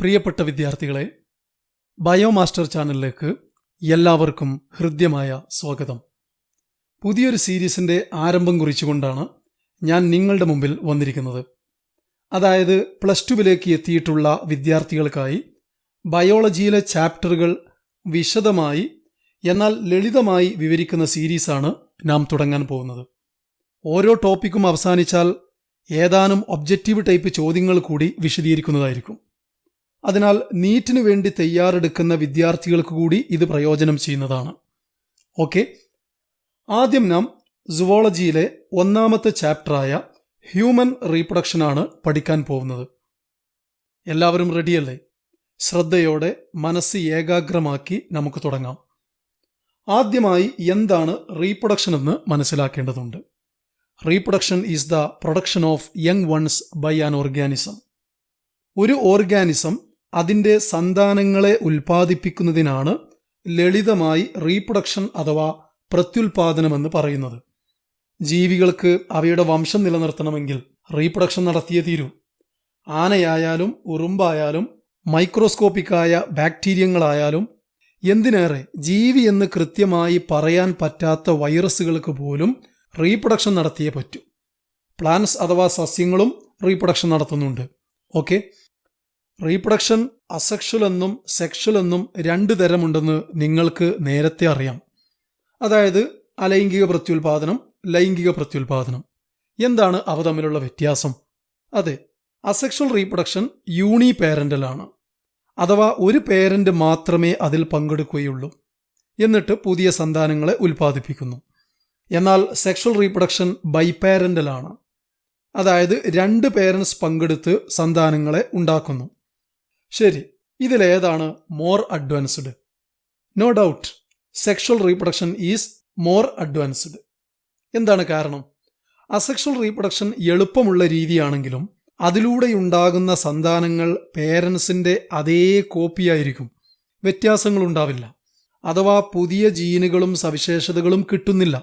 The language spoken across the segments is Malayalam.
പ്രിയപ്പെട്ട വിദ്യാർത്ഥികളെ, ബയോമാസ്റ്റർ ചാനലിലേക്ക് എല്ലാവർക്കും ഹൃദ്യമായ സ്വാഗതം. പുതിയൊരു സീരീസിൻ്റെ ആരംഭം കുറിച്ചുകൊണ്ടാണ് ഞാൻ നിങ്ങളുടെ മുമ്പിൽ വന്നിരിക്കുന്നത്. അതായത് +2 എത്തിയിട്ടുള്ള വിദ്യാർത്ഥികൾക്കായി ബയോളജിയിലെ ചാപ്റ്ററുകൾ വിശദമായി എന്നാൽ ലളിതമായി വിവരിക്കുന്ന സീരീസാണ് നാം തുടങ്ങാൻ പോകുന്നത്. ഓരോ ടോപ്പിക്കും അവസാനിച്ചാൽ ഏതാനും ഒബ്ജക്റ്റീവ് ടൈപ്പ് ചോദ്യങ്ങൾ കൂടി വിശദീകരിക്കുന്നതായിരിക്കും. അതിനാൽ നീറ്റിനു വേണ്ടി തയ്യാറെടുക്കുന്ന വിദ്യാർത്ഥികൾക്ക് കൂടി ഇത് പ്രയോജനം ചെയ്യുന്നതാണ്. ഓക്കെ, ആദ്യം നാം സുവോളജിയിലെ ഒന്നാമത്തെ ചാപ്റ്ററായ ഹ്യൂമൻ റീപ്രൊഡക്ഷനാണ് പഠിക്കാൻ പോകുന്നത്. എല്ലാവരും റെഡിയല്ലേ? ശ്രദ്ധയോടെ മനസ്സ് ഏകാഗ്രമാക്കി നമുക്ക് തുടങ്ങാം. ആദ്യമായി എന്താണ് റീപ്രൊഡക്ഷൻ എന്ന് മനസ്സിലാക്കേണ്ടതുണ്ട്. Reproduction is the production of young ones by an organism. ഒരു ഓർഗാനിസം അതിൻ്റെ സന്താനങ്ങളെ ഉൽപ്പാദിപ്പിക്കുന്നതിനാണ് ലളിതമായി റീപ്രൊഡക്ഷൻ അഥവാ പ്രത്യുൽപാദനമെന്ന് പറയുന്നത്. ജീവികൾക്ക് അവയുടെ വംശം നിലനിർത്തണമെങ്കിൽ റീപ്രൊഡക്ഷൻ നടത്തിയേ തീരൂ. ആനയായാലും ഉറുമ്പായാലും മൈക്രോസ്കോപ്പിക്കായ ബാക്ടീരിയങ്ങളായാലും എന്തിനേറെ ജീവി എന്ന് കൃത്യമായി പറയാൻ പറ്റാത്ത വൈറസുകൾക്ക് പോലും റീപ്രൊഡക്ഷൻ നടത്തിയേ പറ്റൂ. പ്ലാന്റ്സ് അഥവാ സസ്യങ്ങളും റീപ്രൊഡക്ഷൻ നടത്തുന്നുണ്ട്. ഓക്കെ, റീപ്രൊഡക്ഷൻ അസെക്ഷൽ എന്നും സെക്ഷൽ എന്നും 2 തരമുണ്ടെന്ന് നിങ്ങൾക്ക് നേരത്തെ അറിയാം. അതായത് അലൈംഗിക പ്രത്യുൽപാദനം, ലൈംഗിക പ്രത്യുൽപാദനം. എന്താണ് അവ തമ്മിലുള്ള വ്യത്യാസം? അതെ, അസെക്ഷൽ റീപ്രൊഡക്ഷൻ യൂണിപേരൻ്റലാണ്, അഥവാ ഒരു പേരൻ്റ് മാത്രമേ അതിൽ പങ്കെടുക്കുകയുള്ളൂ, എന്നിട്ട് പുതിയ സന്താനങ്ങളെ ഉൽപ്പാദിപ്പിക്കുന്നു. എന്നാൽ സെക്ഷൽ റീപ്രൊഡക്ഷൻ ബൈപാരൻ്റലാണ്, അതായത് 2 പേരൻസ് പങ്കെടുത്ത് സന്താനങ്ങളെ ഉണ്ടാക്കുന്നു. ശരി, ഇതിലേതാണ് more advanced? No doubt sexual reproduction is more advanced. എന്താണ് കാരണം? അസെക്ഷൽ റീപ്രൊഡക്ഷൻ എളുപ്പമുള്ള രീതിയാണെങ്കിലും അതിലൂടെയുണ്ടാകുന്ന സന്താനങ്ങൾ പേരൻസിൻ്റെ അതേ കോപ്പിയായിരിക്കും, വ്യത്യാസങ്ങളുണ്ടാവില്ല. അഥവാ പുതിയ ജീനുകളും സവിശേഷതകളും കിട്ടുന്നില്ല.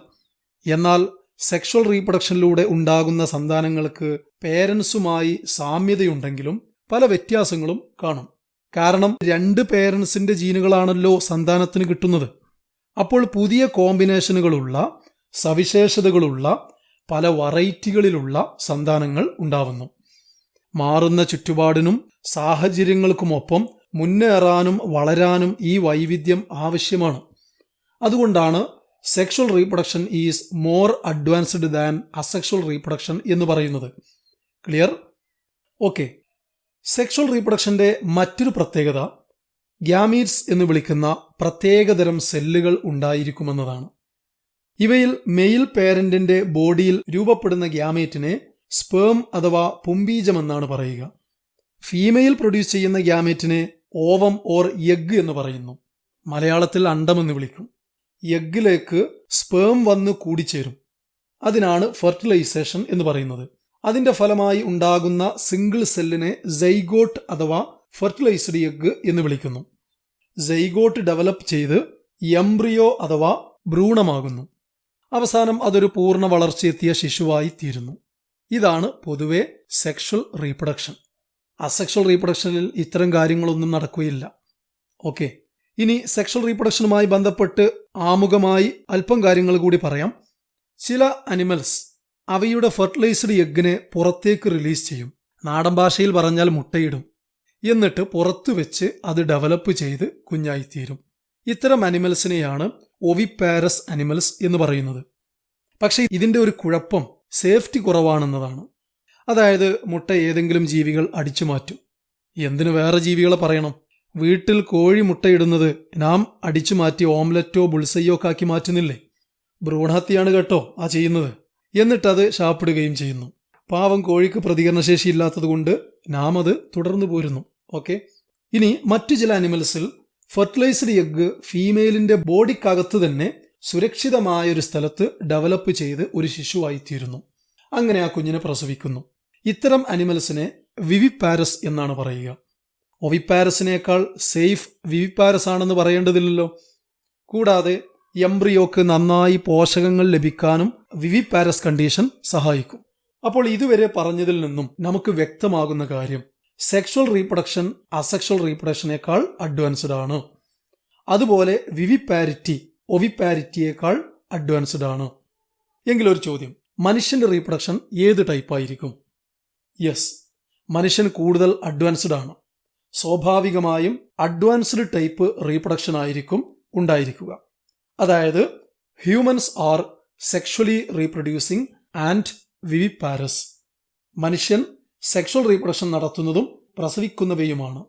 എന്നാൽ സെക്ഷൽ റീപ്രൊഡക്ഷനിലൂടെ ഉണ്ടാകുന്ന സന്താനങ്ങൾക്ക് പേരൻസുമായി സാമ്യതയുണ്ടെങ്കിലും പല വ്യത്യാസങ്ങളും കാണും. കാരണം 2 പേരൻസിൻ്റെ ജീനുകളാണല്ലോ സന്താനത്തിന് കിട്ടുന്നത്. അപ്പോൾ പുതിയ കോമ്പിനേഷനുകളുള്ള, സവിശേഷതകളുള്ള, പല വെറൈറ്റികളിലുള്ള സന്താനങ്ങൾ ഉണ്ടാവുന്നു. മാറുന്ന ചുറ്റുപാടിനും സാഹചര്യങ്ങൾക്കുമൊപ്പം മുന്നേറാനും വളരാനും ഈ വൈവിധ്യം ആവശ്യമാണ്. അതുകൊണ്ടാണ് sexual reproduction is more advanced than asexual reproduction എന്ന് പറയുന്നത്. ക്ലിയർ? ഓക്കെ, സെക്ഷൽ റീപ്രൊഡക്ഷൻ്റെ മറ്റൊരു പ്രത്യേകത ഗ്യാമീറ്റ്സ് എന്ന് വിളിക്കുന്ന പ്രത്യേകതരം സെല്ലുകൾ ഉണ്ടായിരിക്കുമെന്നതാണ്. ഇവയിൽ മെയിൽ പേരന്റിന്റെ ബോഡിയിൽ രൂപപ്പെടുന്ന ഗ്യാമേറ്റിനെ സ്പേം അഥവാ പുംബീജമെന്നാണ് പറയുക. ഫീമെയിൽ പ്രൊഡ്യൂസ് ചെയ്യുന്ന ഗ്യാമേറ്റിനെ ഓവം ഓർ എഗ് എന്ന് പറയുന്നു. മലയാളത്തിൽ അണ്ടമെന്ന് വിളിക്കും. എഗ്ഗിലേക്ക് സ്പേം വന്ന് കൂടിച്ചേരും. അതിനാണ് ഫെർട്ടിലൈസേഷൻ എന്ന് പറയുന്നത്. അതിന്റെ ഫലമായി ഉണ്ടാകുന്ന സിംഗിൾ സെല്ലിനെ സൈഗോട്ട് അഥവാ ഫെർട്ടിലൈസ്ഡ് എഗ് എന്ന് വിളിക്കുന്നു. സൈഗോട്ട് ഡെവലപ്പ് ചെയ്ത് എംബ്രിയോ അഥവാ ഭ്രൂണമാകുന്നു. അവസാനം അതൊരു പൂർണ്ണ വളർച്ചയെത്തിയ ശിശുവായി തീരുന്നു. ഇതാണ് പൊതുവെ സെക്ഷൽ റീപ്രൊഡക്ഷൻ. അസെക്ഷൽ റീപ്രൊഡക്ഷനിൽ ഇത്തരം കാര്യങ്ങളൊന്നും നടക്കുകയില്ല. ഓക്കെ, ഇനി സെക്ഷൽ റീപ്രൊഡക്ഷനുമായി ബന്ധപ്പെട്ട് ആമുഖമായി അല്പം കാര്യങ്ങൾ കൂടി പറയാം. ചില അനിമൽസ് അവയുടെ ഫെർട്ടിലൈസ്ഡ് എഗ്ഗിനെ പുറത്തേക്ക് റിലീസ് ചെയ്യും. നാടൻ ഭാഷയിൽ പറഞ്ഞാൽ മുട്ടയിടും. എന്നിട്ട് പുറത്തു വെച്ച് അത് ഡെവലപ്പ് ചെയ്ത് കുഞ്ഞായിത്തീരും. ഇത്തരം അനിമൽസിനെയാണ് ഒവിപാരസ് അനിമൽസ് എന്ന് പറയുന്നത്. പക്ഷേ ഇതിൻ്റെ ഒരു കുഴപ്പം സേഫ്റ്റി കുറവാണെന്നതാണ്. അതായത് മുട്ട ഏതെങ്കിലും ജീവികൾ അടിച്ചു മാറ്റും. എന്തിനു വേറെ ജീവികളെ പറയണം? വീട്ടിൽ കോഴി മുട്ടയിടുന്നത് നാം അടിച്ചു മാറ്റി ഓംലെറ്റോ ബുൾസയ്യോ ഒക്കെ ആക്കി മാറ്റുന്നില്ലേ? ഭ്രൂണഹത്യയാണ് കേട്ടോ ആ ചെയ്യുന്നത്. എന്നിട്ടത് ശാപ്പിടുകയും ചെയ്യുന്നു. പാവം കോഴിക്ക് പ്രതികരണശേഷി ഇല്ലാത്തത് കൊണ്ട് നാം അത് തുടർന്നു പോരുന്നു. ഓക്കെ, ഇനി മറ്റു ചില അനിമൽസിൽ ഫെർട്ടിലൈസ്ഡ് എഗ്ഗ് ഫീമെയിലിന്റെ ബോഡിക്കകത്ത് തന്നെ സുരക്ഷിതമായ ഒരു സ്ഥലത്ത് ഡെവലപ്പ് ചെയ്ത് ഒരു ശിശുവായിത്തീരുന്നു. അങ്ങനെ ആ കുഞ്ഞിനെ പ്രസവിക്കുന്നു. ഇത്തരം അനിമൽസിനെ വിവിപാരസ് എന്നാണ് പറയുക. ഒവിപാരസിനേക്കാൾ സേഫ് വിവിപാരസ് ആണെന്ന് പറയേണ്ടതില്ലല്ലോ. കൂടാതെ എംബ്രിയോക്ക് നന്നായി പോഷകങ്ങൾ ലഭിക്കാനും വിവിപാരസ് കണ്ടീഷൻ സഹായിക്കും. അപ്പോൾ ഇതുവരെ പറഞ്ഞതിൽ നിന്നും നമുക്ക് വ്യക്തമാകുന്ന കാര്യം, സെക്ഷൽ റീപ്രൊഡക്ഷൻ അസെക്ഷൽ റീപ്രൊഡക്ഷനേക്കാൾ അഡ്വാൻസ്ഡ് ആണ്. അതുപോലെ വിവിപാരിറ്റി ഒവിപാരിറ്റിയേക്കാൾ അഡ്വാൻസ്ഡ് ആണ്. എങ്കിലൊരു ചോദ്യം, മനുഷ്യന്റെ റീപ്രൊഡക്ഷൻ ഏത് ടൈപ്പായിരിക്കും? യെസ്, മനുഷ്യൻ കൂടുതൽ അഡ്വാൻസ്ഡ് ആണ്. സ്വാഭാവികമായും അഡ്വാൻസ്ഡ് ടൈപ്പ് റീപ്രൊഡക്ഷൻ ആയിരിക്കും ഉണ്ടായിരിക്കുക. അതായത് humans are sexually reproducing and viviparous. മനുഷ്യൻ സെക്ഷൽ റീപ്രൊഡക്ഷൻ നടത്തുന്നതും പ്രസവിക്കുന്നവയുമാണ്.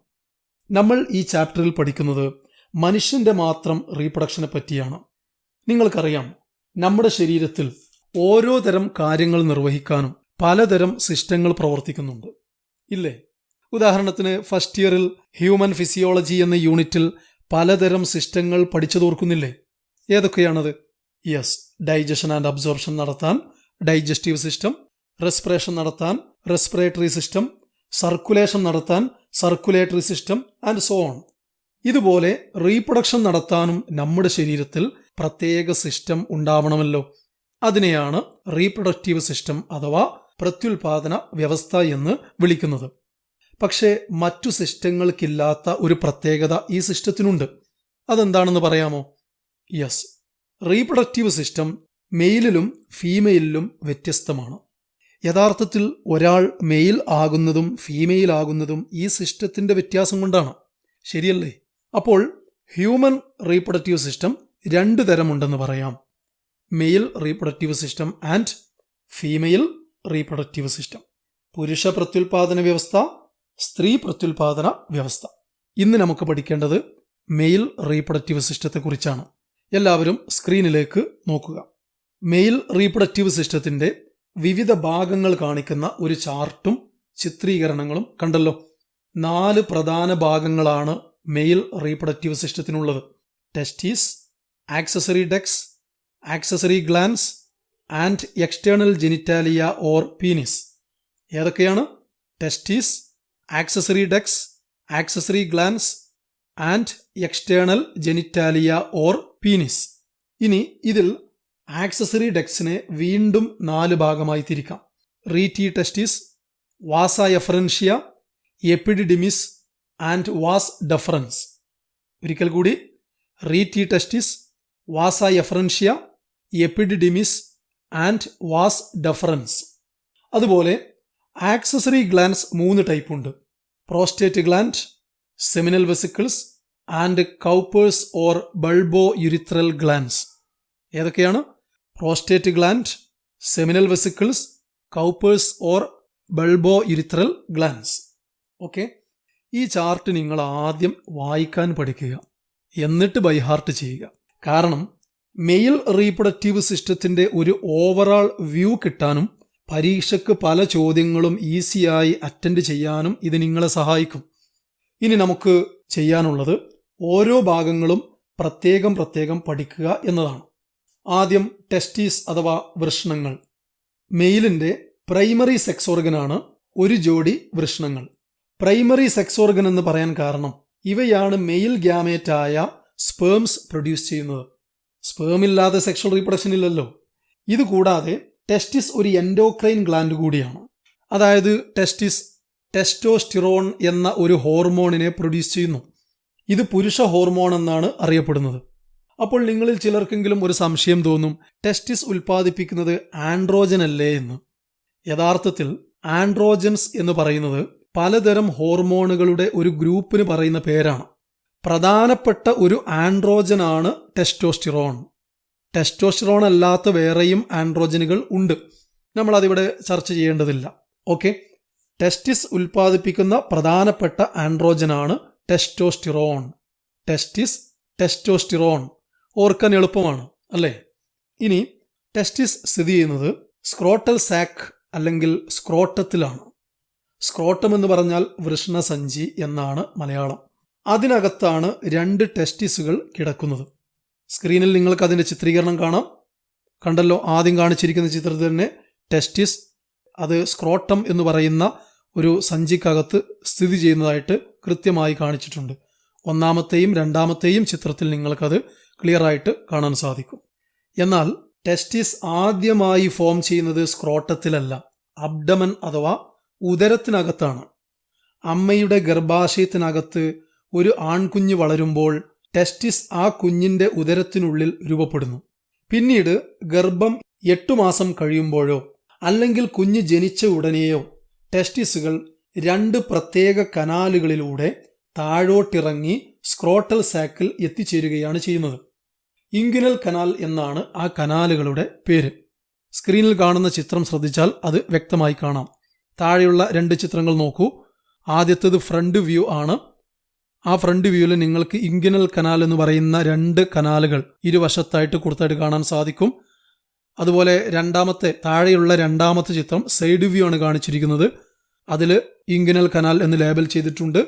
നമ്മൾ ഈ ചാപ്റ്ററിൽ പഠിക്കുന്നത് മനുഷ്യന്റെ മാത്രം റീപ്രൊഡക്ഷനെ പറ്റിയാണ്. നിങ്ങൾക്കറിയാം, നമ്മുടെ ശരീരത്തിൽ ഓരോ തരം കാര്യങ്ങൾ നിർവഹിക്കാനും പലതരം സിസ്റ്റങ്ങൾ പ്രവർത്തിക്കുന്നുണ്ട്, ഇല്ലേ? ഉദാഹരണത്തിന് ഫസ്റ്റ് ഇയറിൽ ഹ്യൂമൻ ഫിസിയോളജി എന്ന യൂണിറ്റിൽ പലതരം സിസ്റ്റങ്ങൾ പഠിച്ചതോർക്കുന്നില്ലേ? ഏതൊക്കെയാണത്? യെസ്, ഡൈജഷൻ ആൻഡ് അബ്സോർപ്ഷൻ നടത്താൻ ഡൈജസ്റ്റീവ് സിസ്റ്റം, റെസ്പിറേഷൻ നടത്താൻ റെസ്പിറേറ്ററി സിസ്റ്റം, സർക്കുലേഷൻ നടത്താൻ circulatory system and so on. ഇതുപോലെ റീപ്രൊഡക്ഷൻ നടത്താനും നമ്മുടെ ശരീരത്തിൽ പ്രത്യേക സിസ്റ്റം ഉണ്ടാവണമല്ലോ. അതിനെയാണ് റീപ്രൊഡക്റ്റീവ് സിസ്റ്റം അഥവാ പ്രത്യുൽപാദന വ്യവസ്ഥ എന്ന് വിളിക്കുന്നത്. പക്ഷേ മറ്റു സിസ്റ്റങ്ങൾക്കില്ലാത്ത ഒരു പ്രത്യേകത ഈ സിസ്റ്റത്തിനുണ്ട്. അതെന്താണെന്ന് പറയാമോ? യെസ്, റീപ്രൊഡക്റ്റീവ് സിസ്റ്റം മെയിലിലും ഫീമെയിലിലും വ്യത്യസ്തമാണ്. യഥാർത്ഥത്തിൽ ഒരാൾ മെയിൽ ആകുന്നതും ഫീമെയിൽ ആകുന്നതും ഈ സിസ്റ്റത്തിന്റെ വ്യത്യാസം കൊണ്ടാണ്, ശരിയല്ലേ? അപ്പോൾ ഹ്യൂമൻ റീപ്രൊഡക്റ്റീവ് സിസ്റ്റം 2 തരമുണ്ടെന്ന് പറയാം: mail reproductive system and female reproductive system. പുരുഷ പ്രത്യുൽപാദന വ്യവസ്ഥ, സ്ത്രീ പ്രത്യുൽപാദന വ്യവസ്ഥ. ഇന്ന് നമുക്ക് പഠിക്കേണ്ടത് മെയിൽ റീപ്രൊഡക്റ്റീവ് സിസ്റ്റത്തെക്കുറിച്ചാണ്. എല്ലാവരും സ്ക്രീനിലേക്ക് നോക്കുക. മെയിൽ റീപ്രൊഡക്റ്റീവ് സിസ്റ്റത്തിന്റെ വിവിധ ഭാഗങ്ങൾ കാണിക്കുന്ന ഒരു ചാർട്ടും ചിത്രീകരണങ്ങളും കണ്ടല്ലോ. 4 പ്രധാന ഭാഗങ്ങളാണ് മെയിൽ റീപ്രൊഡക്റ്റീവ് സിസ്റ്റത്തിനുള്ളത്: testes, accessory ducts, accessory glands and external genitalia or penis. ഏതൊക്കെയാണ്? Testes, accessory ducts, accessory glands and external genitalia or penis. ഇനി ഇതിൽ ആക്സസറി ഡക്സിനെ വീണ്ടും 4 ഭാഗമായി തിരിക്കാം: rete testis, vasa efferentia, epididymis and vas deferens. ഒരിക്കൽ കൂടി: rete testis, vasa efferentia, epididymis and vas deferens. അതുപോലെ ആക്സസറി ഗ്ലാൻസ് 3 ടൈപ്പ് ഉണ്ട്: prostate gland, seminal vesicles and Cowper's or bulbo urethral glance. ഏതൊക്കെയാണ്? Prostate gland, seminal vesicles, Cowper's or bulbo urethral glands. Okay, ഈ ചാർട്ട് നിങ്ങൾ ആദ്യം വായിക്കാൻ പഠിക്കുക, എന്നിട്ട് ബൈഹാർട്ട് ചെയ്യുക. കാരണം മെയിൽ റീപ്രൊഡക്റ്റീവ് സിസ്റ്റത്തിന്റെ ഒരു ഓവറാൾ വ്യൂ കിട്ടാനും പരീക്ഷയ്ക്ക് പല ചോദ്യങ്ങളും ഈസിയായി അറ്റൻഡ് ചെയ്യാനും ഇത് നിങ്ങളെ സഹായിക്കും. ഇനി നമുക്ക് ചെയ്യാനുള്ളത് ഓരോ ഭാഗങ്ങളും പ്രത്യേകം പഠിക്കുക എന്നതാണ്. ആദ്യം ടെസ്റ്റീസ് അഥവാ വൃഷ്ണങ്ങൾ. മെയിലിന്റെ പ്രൈമറി സെക്സ് ഓർഗനാണ് ഒരു ജോഡി വൃഷ്ണങ്ങൾ. പ്രൈമറി സെക്സ് ഓർഗൻ എന്ന് പറയാൻ കാരണം ഇവയാണ് മെയിൽ ഗ്യാമേറ്റായ സ്പേംസ് പ്രൊഡ്യൂസ് ചെയ്യുന്നത്. സ്പേമില്ലാതെ സെക്ഷൽ റീപ്രൊഡക്ഷൻ ഇല്ലല്ലോ. ഇതുകൂടാതെ ടെസ്റ്റിസ് ഒരു എൻഡോക്രൈൻ ഗ്ലാൻഡ് കൂടിയാണ്. അതായത് ടെസ്റ്റിസ് ടെസ്റ്റോസ്റ്റിറോൺ എന്ന ഒരു ഹോർമോണിനെ പ്രൊഡ്യൂസ് ചെയ്യുന്നു. ഇത് പുരുഷ ഹോർമോൺ എന്നാണ് അറിയപ്പെടുന്നത്. അപ്പോൾ നിങ്ങളിൽ ചിലർക്കെങ്കിലും ഒരു സംശയം തോന്നും, ടെസ്റ്റിസ് ഉൽപ്പാദിപ്പിക്കുന്നത് ആൻഡ്രോജൻ അല്ലേ എന്ന്. യഥാർത്ഥത്തിൽ ആൻഡ്രോജൻസ് എന്ന് പറയുന്നത് പലതരം ഹോർമോണുകളുടെ ഒരു ഗ്രൂപ്പിന് പറയുന്ന പേരാണ്. പ്രധാനപ്പെട്ട ഒരു ആൻഡ്രോജനാണ് ടെസ്റ്റോസ്റ്റിറോൺ. ടെസ്റ്റോസ്റ്റിറോൺ അല്ലാത്ത വേറെയും ആൻഡ്രോജനുകൾ ഉണ്ട്, നമ്മളതിവിടെ ചർച്ച ചെയ്യേണ്ടതില്ല. ഓക്കെ, ടെസ്റ്റിസ് ഉൽപ്പാദിപ്പിക്കുന്ന പ്രധാനപ്പെട്ട ആൻഡ്രോജനാണ് ടെസ്റ്റോസ്റ്റിറോൺ. ടെസ്റ്റിസ്, ടെസ്റ്റോസ്റ്റിറോൺ ഓർക്കാൻ എളുപ്പമാണ് അല്ലേ? ഇനി ടെസ്റ്റിസ് സ്ഥിതി ചെയ്യുന്നത് സ്ക്രോട്ടൽ സാക്ക് അല്ലെങ്കിൽ സ്ക്രോട്ടത്തിലാണ്. സ്ക്രോട്ടം എന്ന് പറഞ്ഞാൽ വൃഷ്ണസഞ്ചി എന്നാണ് മലയാളം. അതിനകത്താണ് 2 ടെസ്റ്റിസുകൾ കിടക്കുന്നത്. സ്ക്രീനിൽ നിങ്ങൾക്ക് അതിൻ്റെ ചിത്രീകരണം കാണാം. കണ്ടല്ലോ, ആദ്യം കാണിച്ചിരിക്കുന്ന ചിത്രത്തിൽ തന്നെ ടെസ്റ്റിസ്, അത് സ്ക്രോട്ടം എന്ന് പറയുന്ന ഒരു സഞ്ചിക്കകത്ത് സ്ഥിതി ചെയ്യുന്നതായിട്ട് കൃത്യമായി കാണിച്ചിട്ടുണ്ട്. 1ാമത്തെയും 2ാമത്തെയും ചിത്രത്തിൽ നിങ്ങൾക്കത് ക്ലിയർ ആയിട്ട് കാണാൻ സാധിക്കും. എന്നാൽ ടെസ്റ്റിസ് ആദ്യമായി ഫോം ചെയ്യുന്നത് സ്ക്രോട്ടത്തിലല്ല, അബ്ഡമൻ അഥവാ ഉദരത്തിനകത്താണ്. അമ്മയുടെ ഗർഭാശയത്തിനകത്ത് ഒരു ആൺകുഞ്ഞ് വളരുമ്പോൾ ടെസ്റ്റിസ് ആ കുഞ്ഞിന്റെ ഉദരത്തിനുള്ളിൽ രൂപപ്പെടുന്നു. പിന്നീട് ഗർഭം 8 മാസം കഴിയുമ്പോഴോ അല്ലെങ്കിൽ കുഞ്ഞ് ജനിച്ച ഉടനെയോ ടെസ്റ്റിസുകൾ 2 പ്രത്യേക കനാലുകളിലൂടെ താഴോട്ടിറങ്ങി സ്ക്രോട്ടൽ സാക്കിൽ എത്തിച്ചേരുകയാണ് ചെയ്യുന്നത്. ഇൻഗ്വിനൽ കനാൽ എന്നാണ് ആ കനാലുകളുടെ പേര്. സ്ക്രീനിൽ കാണുന്ന ചിത്രം ശ്രദ്ധിച്ചാൽ അത് വ്യക്തമായി കാണാം. താഴെയുള്ള 2 ചിത്രങ്ങൾ നോക്കൂ. ആദ്യത്തേത് ഫ്രണ്ട് വ്യൂ ആണ്. ആ ഫ്രണ്ട് വ്യൂവിൽ നിങ്ങൾക്ക് ഇൻഗ്വിനൽ കനാൽ എന്ന് പറയുന്ന 2 കനാലുകൾ ഇരുവശത്തായിട്ട് കൊടുത്തായിട്ട് കാണാൻ സാധിക്കും. അതുപോലെ താഴെയുള്ള രണ്ടാമത്തെ ചിത്രം സൈഡ് വ്യൂ ആണ് കാണിച്ചിരിക്കുന്നത്. അതിൽ ഇൻഗ്വിനൽ കനാൽ എന്ന് ലേബൽ ചെയ്തിട്ടുണ്ട്.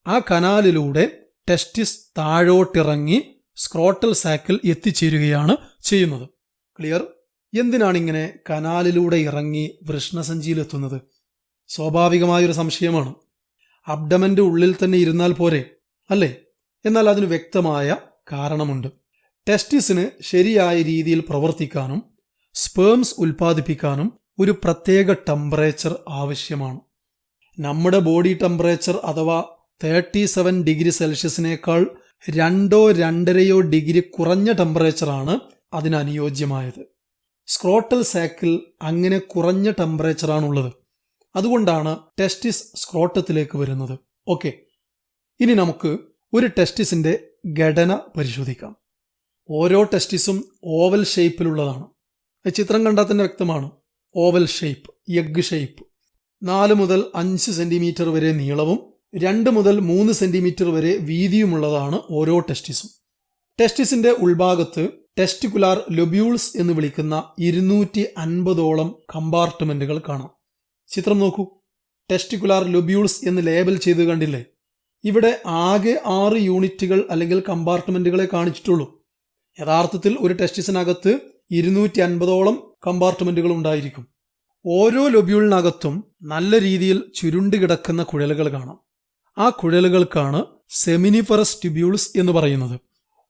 ആ കനാലിലൂടെ ടെസ്റ്റിസ് താഴോട്ടിറങ്ങി സ്ക്രോട്ടൽ സാക്കിൽ എത്തിച്ചേരുകയാണ് ചെയ്യുന്നത്. ക്ലിയർ? എന്തിനാണ് ഇങ്ങനെ കനാലിലൂടെ ഇറങ്ങി വൃഷ്ണസഞ്ചിയിലെത്തുന്നത്? സ്വാഭാവികമായൊരു സംശയമാണ്. അബ്ഡമന്റെ ഉള്ളിൽ തന്നെ ഇരുന്നാൽ പോരെ, അല്ലേ? എന്നാൽ അതിന് വ്യക്തമായ കാരണമുണ്ട്. ടെസ്റ്റിസിന് ശരിയായ രീതിയിൽ പ്രവർത്തിക്കാനും സ്പേംസ് ഉൽപ്പാദിപ്പിക്കാനും ഒരു പ്രത്യേക ടെമ്പറേച്ചർ ആവശ്യമാണ്. നമ്മുടെ ബോഡി ടെമ്പറേച്ചർ അഥവാ 37 ഡിഗ്രി സെൽഷ്യസിനേക്കാൾ 2-2.5 ഡിഗ്രി കുറഞ്ഞ ടെമ്പറേച്ചറാണ് അതിനനുയോജ്യമായത്. സ്ക്രോട്ടൽ സാക്കിൽ അങ്ങനെ കുറഞ്ഞ ടെമ്പറേച്ചറാണുള്ളത്. അതുകൊണ്ടാണ് ടെസ്റ്റിസ് സ്ക്രോട്ടത്തിലേക്ക് വരുന്നത്. ഓക്കെ, ഇനി നമുക്ക് ഒരു ടെസ്റ്റിസിന്റെ ഘടന പരിശോധിക്കാം. ഓരോ ടെസ്റ്റിസും ഓവൽ ഷേപ്പിലുള്ളതാണ്. ചിത്രം കണ്ടാൽ തന്നെ വ്യക്തമാണ്. Oval shape, egg shape. 4 മുതൽ 5 സെന്റിമീറ്റർ വരെ നീളവും 2 മുതൽ 3 സെന്റിമീറ്റർ വരെ വീതിയുമുള്ളതാണ് ഓരോ ടെസ്റ്റിസും. ടെസ്റ്റിസിന്റെ ഉൾഭാഗത്ത് ടെസ്റ്റിക്കുലാർ ലൊബ്യൂൾസ് എന്ന് വിളിക്കുന്ന 250ഓളം കമ്പാർട്ട്മെന്റുകൾ കാണാം. ചിത്രം നോക്കൂ. ടെസ്റ്റിക്കുലാർ ലൊബ്യൂൾസ് എന്ന് ലേബൽ ചെയ്ത് കണ്ടില്ലേ? ഇവിടെ ആകെ 6 യൂണിറ്റുകൾ അല്ലെങ്കിൽ കമ്പാർട്ട്മെന്റുകളെ കാണിച്ചിട്ടുള്ളൂ. യഥാർത്ഥത്തിൽ ഒരു ടെസ്റ്റിസിനകത്ത് 250ഓളം കമ്പാർട്ട്മെന്റുകൾ ഉണ്ടായിരിക്കും. ഓരോ ലൊബ്യൂളിനകത്തും നല്ല രീതിയിൽ ചുരുണ്ട് കിടക്കുന്ന കുഴലുകൾ കാണാം. ആ കുഴലുകൾക്കാണ് സെമിനിഫറസ് ട്യൂബ്യൂൾസ് എന്ന് പറയുന്നത്.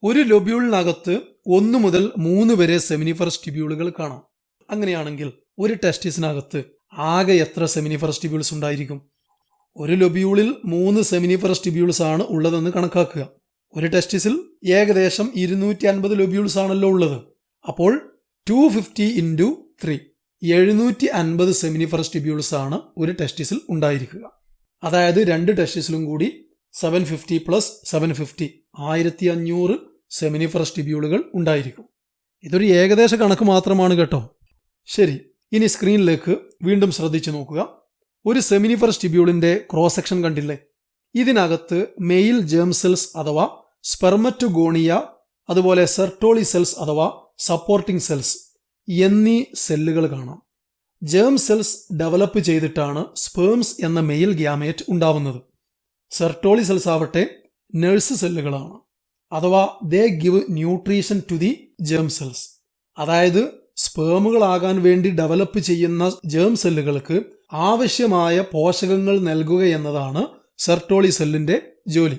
ഒരു ലൊബ്യൂളിനകത്ത് 1 മുതൽ 3 വരെ സെമിനിഫറസ് ട്യൂബ്യൂളുകൾ കാണാം. അങ്ങനെയാണെങ്കിൽ ഒരു ടെസ്റ്റിസിനകത്ത് ആകെ എത്ര സെമിനിഫറസ് ട്യൂബ്യൂൾസ് ഉണ്ടായിരിക്കും? ഒരു ലൊബ്യൂളിൽ 3 സെമിനിഫറസ് ട്യൂബ്യൂൾസ് ആണ് ഉള്ളതെന്ന് കണക്കാക്കുക. ഒരു ടെസ്റ്റിസിൽ ഏകദേശം 250 ലൊബ്യൂൾസ് ആണല്ലോ ഉള്ളത്. അപ്പോൾ 250 × 3 750 സെമിനിഫറസ് ട്യൂബ്യൂൾസ് ആണ് ഒരു ടെസ്റ്റിസിൽ ഉണ്ടായിരിക്കുക. അതായത് 2 ടെസ്റ്റിസിലും കൂടി 750 + 750 1500 സെമിനിഫറസ് ട്യൂബ്യൂളുകൾ ഉണ്ടായിരിക്കും. ഇതൊരു ഏകദേശ കണക്ക് മാത്രമാണ് കേട്ടോ. ശരി, ഇനി സ്ക്രീനിലേക്ക് വീണ്ടും ശ്രദ്ധിച്ചു നോക്കുക. ഒരു സെമിനിഫറസ് ട്യൂബ്യൂളിന്റെ ക്രോസ് സെക്ഷൻ കണ്ടില്ലേ? ഇതിനകത്ത് മെയിൽ ജേം സെൽസ് അഥവാ സ്പെർമറ്റോഗോണിയ, അതുപോലെ സെർട്ടോളി സെൽസ് അഥവാ സപ്പോർട്ടിംഗ് സെൽസ് എന്നീ സെല്ലുകൾ കാണാം. ജേം സെൽസ് ഡെവലപ്പ് ചെയ്തിട്ടാണ് സ്പേംസ് എന്ന മെയിൽ ഗ്യാമേറ്റ് ഉണ്ടാവുന്നത്. സെർട്ടോളി സെൽസ് ആവട്ടെ നഴ്സ് സെല്ലുകളാണ്, അഥവാ they give nutrition to the germ cells. അതായത് സ്പേമുകളാകാൻ വേണ്ടി ഡെവലപ്പ് ചെയ്യുന്ന ജേം സെല്ലുകൾക്ക് ആവശ്യമായ പോഷകങ്ങൾ നൽകുക എന്നതാണ് സെർട്ടോളി സെല്ലിന്റെ ജോലി.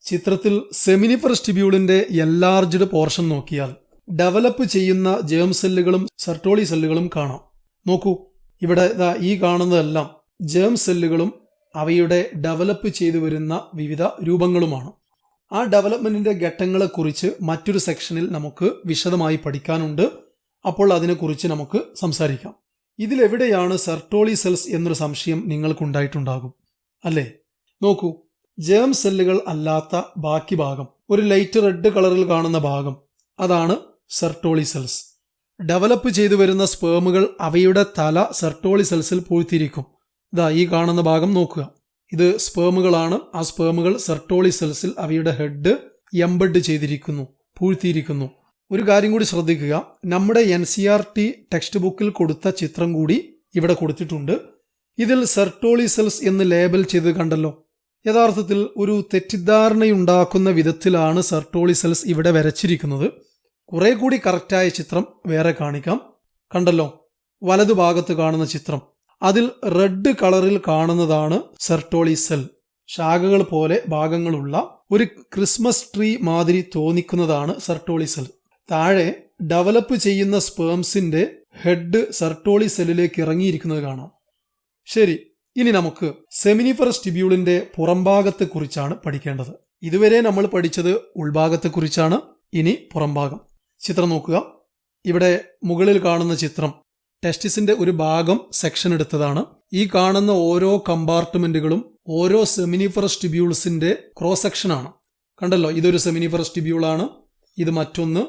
ചിത്രത്തിൽ സെമിനിഫറസ് ട്യൂബ്യൂളിന്റെ എൻലാർജ്ഡ് പോർഷൻ നോക്കിയാൽ ഡെവലപ്പ് ചെയ്യുന്ന ജേം സെല്ലുകളും സെർട്ടോളി സെല്ലുകളും കാണാം. നോക്കൂ, ഇവിടെ ഈ കാണുന്നതെല്ലാം ജേം സെല്ലുകളും അവയുടെ ഡെവലപ്പ് ചെയ്തു വരുന്ന വിവിധ രൂപങ്ങളുമാണ്. ആ ഡെവലപ്മെന്റിന്റെ ഘട്ടങ്ങളെക്കുറിച്ച് മറ്റൊരു സെക്ഷനിൽ നമുക്ക് വിശദമായി പഠിക്കാനുണ്ട്. അപ്പോൾ അതിനെക്കുറിച്ച് നമുക്ക് സംസാരിക്കാം. ഇതിലെവിടെയാണ് സെർട്ടോളി സെൽസ് എന്നൊരു സംശയം നിങ്ങൾക്കുണ്ടായിട്ടുണ്ടാകും, അല്ലേ? നോക്കൂ, ജേം സെല്ലുകൾ അല്ലാത്ത ബാക്കി ഭാഗം, ഒരു ലൈറ്റ് റെഡ് കളറിൽ കാണുന്ന ഭാഗം, അതാണ് സെർട്ടോളി സെൽസ്. ഡെവലപ്പ് ചെയ്തു വരുന്ന സ്പേമുകൾ അവയുടെ തല സെർട്ടോളി സെൽസിൽ പൂഴ്ത്തിയിരിക്കും. ഈ കാണുന്ന ഭാഗം നോക്കുക, ഇത് സ്പേമുകളാണ്. ആ സ്പേമുകൾ സെർട്ടോളി സെൽസിൽ അവയുടെ ഹെഡ് എംബഡ് ചെയ്തിരിക്കുന്നു, പൂഴ്ത്തിയിരിക്കുന്നു. ഒരു കാര്യം കൂടി ശ്രദ്ധിക്കുക, നമ്മുടെ NCERT ടെക്സ്റ്റ് ബുക്കിൽ കൊടുത്ത ചിത്രം കൂടി ഇവിടെ കൊടുത്തിട്ടുണ്ട്. ഇതിൽ സെർട്ടോളി സെൽസ് എന്ന് ലേബൽ ചെയ്ത് കണ്ടല്ലോ. യഥാർത്ഥത്തിൽ ഒരു തെറ്റിദ്ധാരണയുണ്ടാക്കുന്ന വിധത്തിലാണ് സെർട്ടോളി സെൽസ് ഇവിടെ വരച്ചിരിക്കുന്നത്. കുറെ കൂടി കറക്റ്റായ ചിത്രം വേറെ കാണിക്കാം. കണ്ടല്ലോ, വലതുഭാഗത്ത് കാണുന്ന ചിത്രം, അതിൽ റെഡ് കളറിൽ കാണുന്നതാണ് സെർട്ടോളി സെൽ. ശാഖകൾ പോലെ ഭാഗങ്ങളുള്ള ഒരു ക്രിസ്മസ് ട്രീ മാതിരി തോന്നിക്കുന്നതാണ് സെർട്ടോളി സെൽ. താഴെ ഡെവലപ്പ് ചെയ്യുന്ന സ്പേംസിന്റെ ഹെഡ് സെർട്ടോളി സെല്ലിലേക്ക് ഇറങ്ങിയിരിക്കുന്നത് കാണാം. ശരി, ഇനി നമുക്ക് സെമിനിഫറസ് ട്യൂബ്യൂളിന്റെ പുറംഭാഗത്തെക്കുറിച്ചാണ് പഠിക്കേണ്ടത്. ഇതുവരെ നമ്മൾ പഠിച്ചത് ഉൾഭാഗത്തെക്കുറിച്ചാണ്. ഇനി പുറംഭാഗം. ചിത്രം നോക്കുക. ഇവിടെ മുകളിൽ കാണുന്ന ചിത്രം ടെസ്റ്റിസിന്റെ ഒരു ഭാഗം സെക്ഷൻ എടുത്തതാണ്. ഈ കാണുന്ന ഓരോ കമ്പാർട്ട്മെന്റുകളും ഓരോ സെമിനിഫറസ് ട്യൂബ്യൂൾസിന്റെ ക്രോസ് സെക്ഷനാണ്. കണ്ടല്ലോ, ഇതൊരു സെമിനിഫറസ് ട്യൂബ്യൂളാണ്, ഇത് മറ്റൊന്ന്.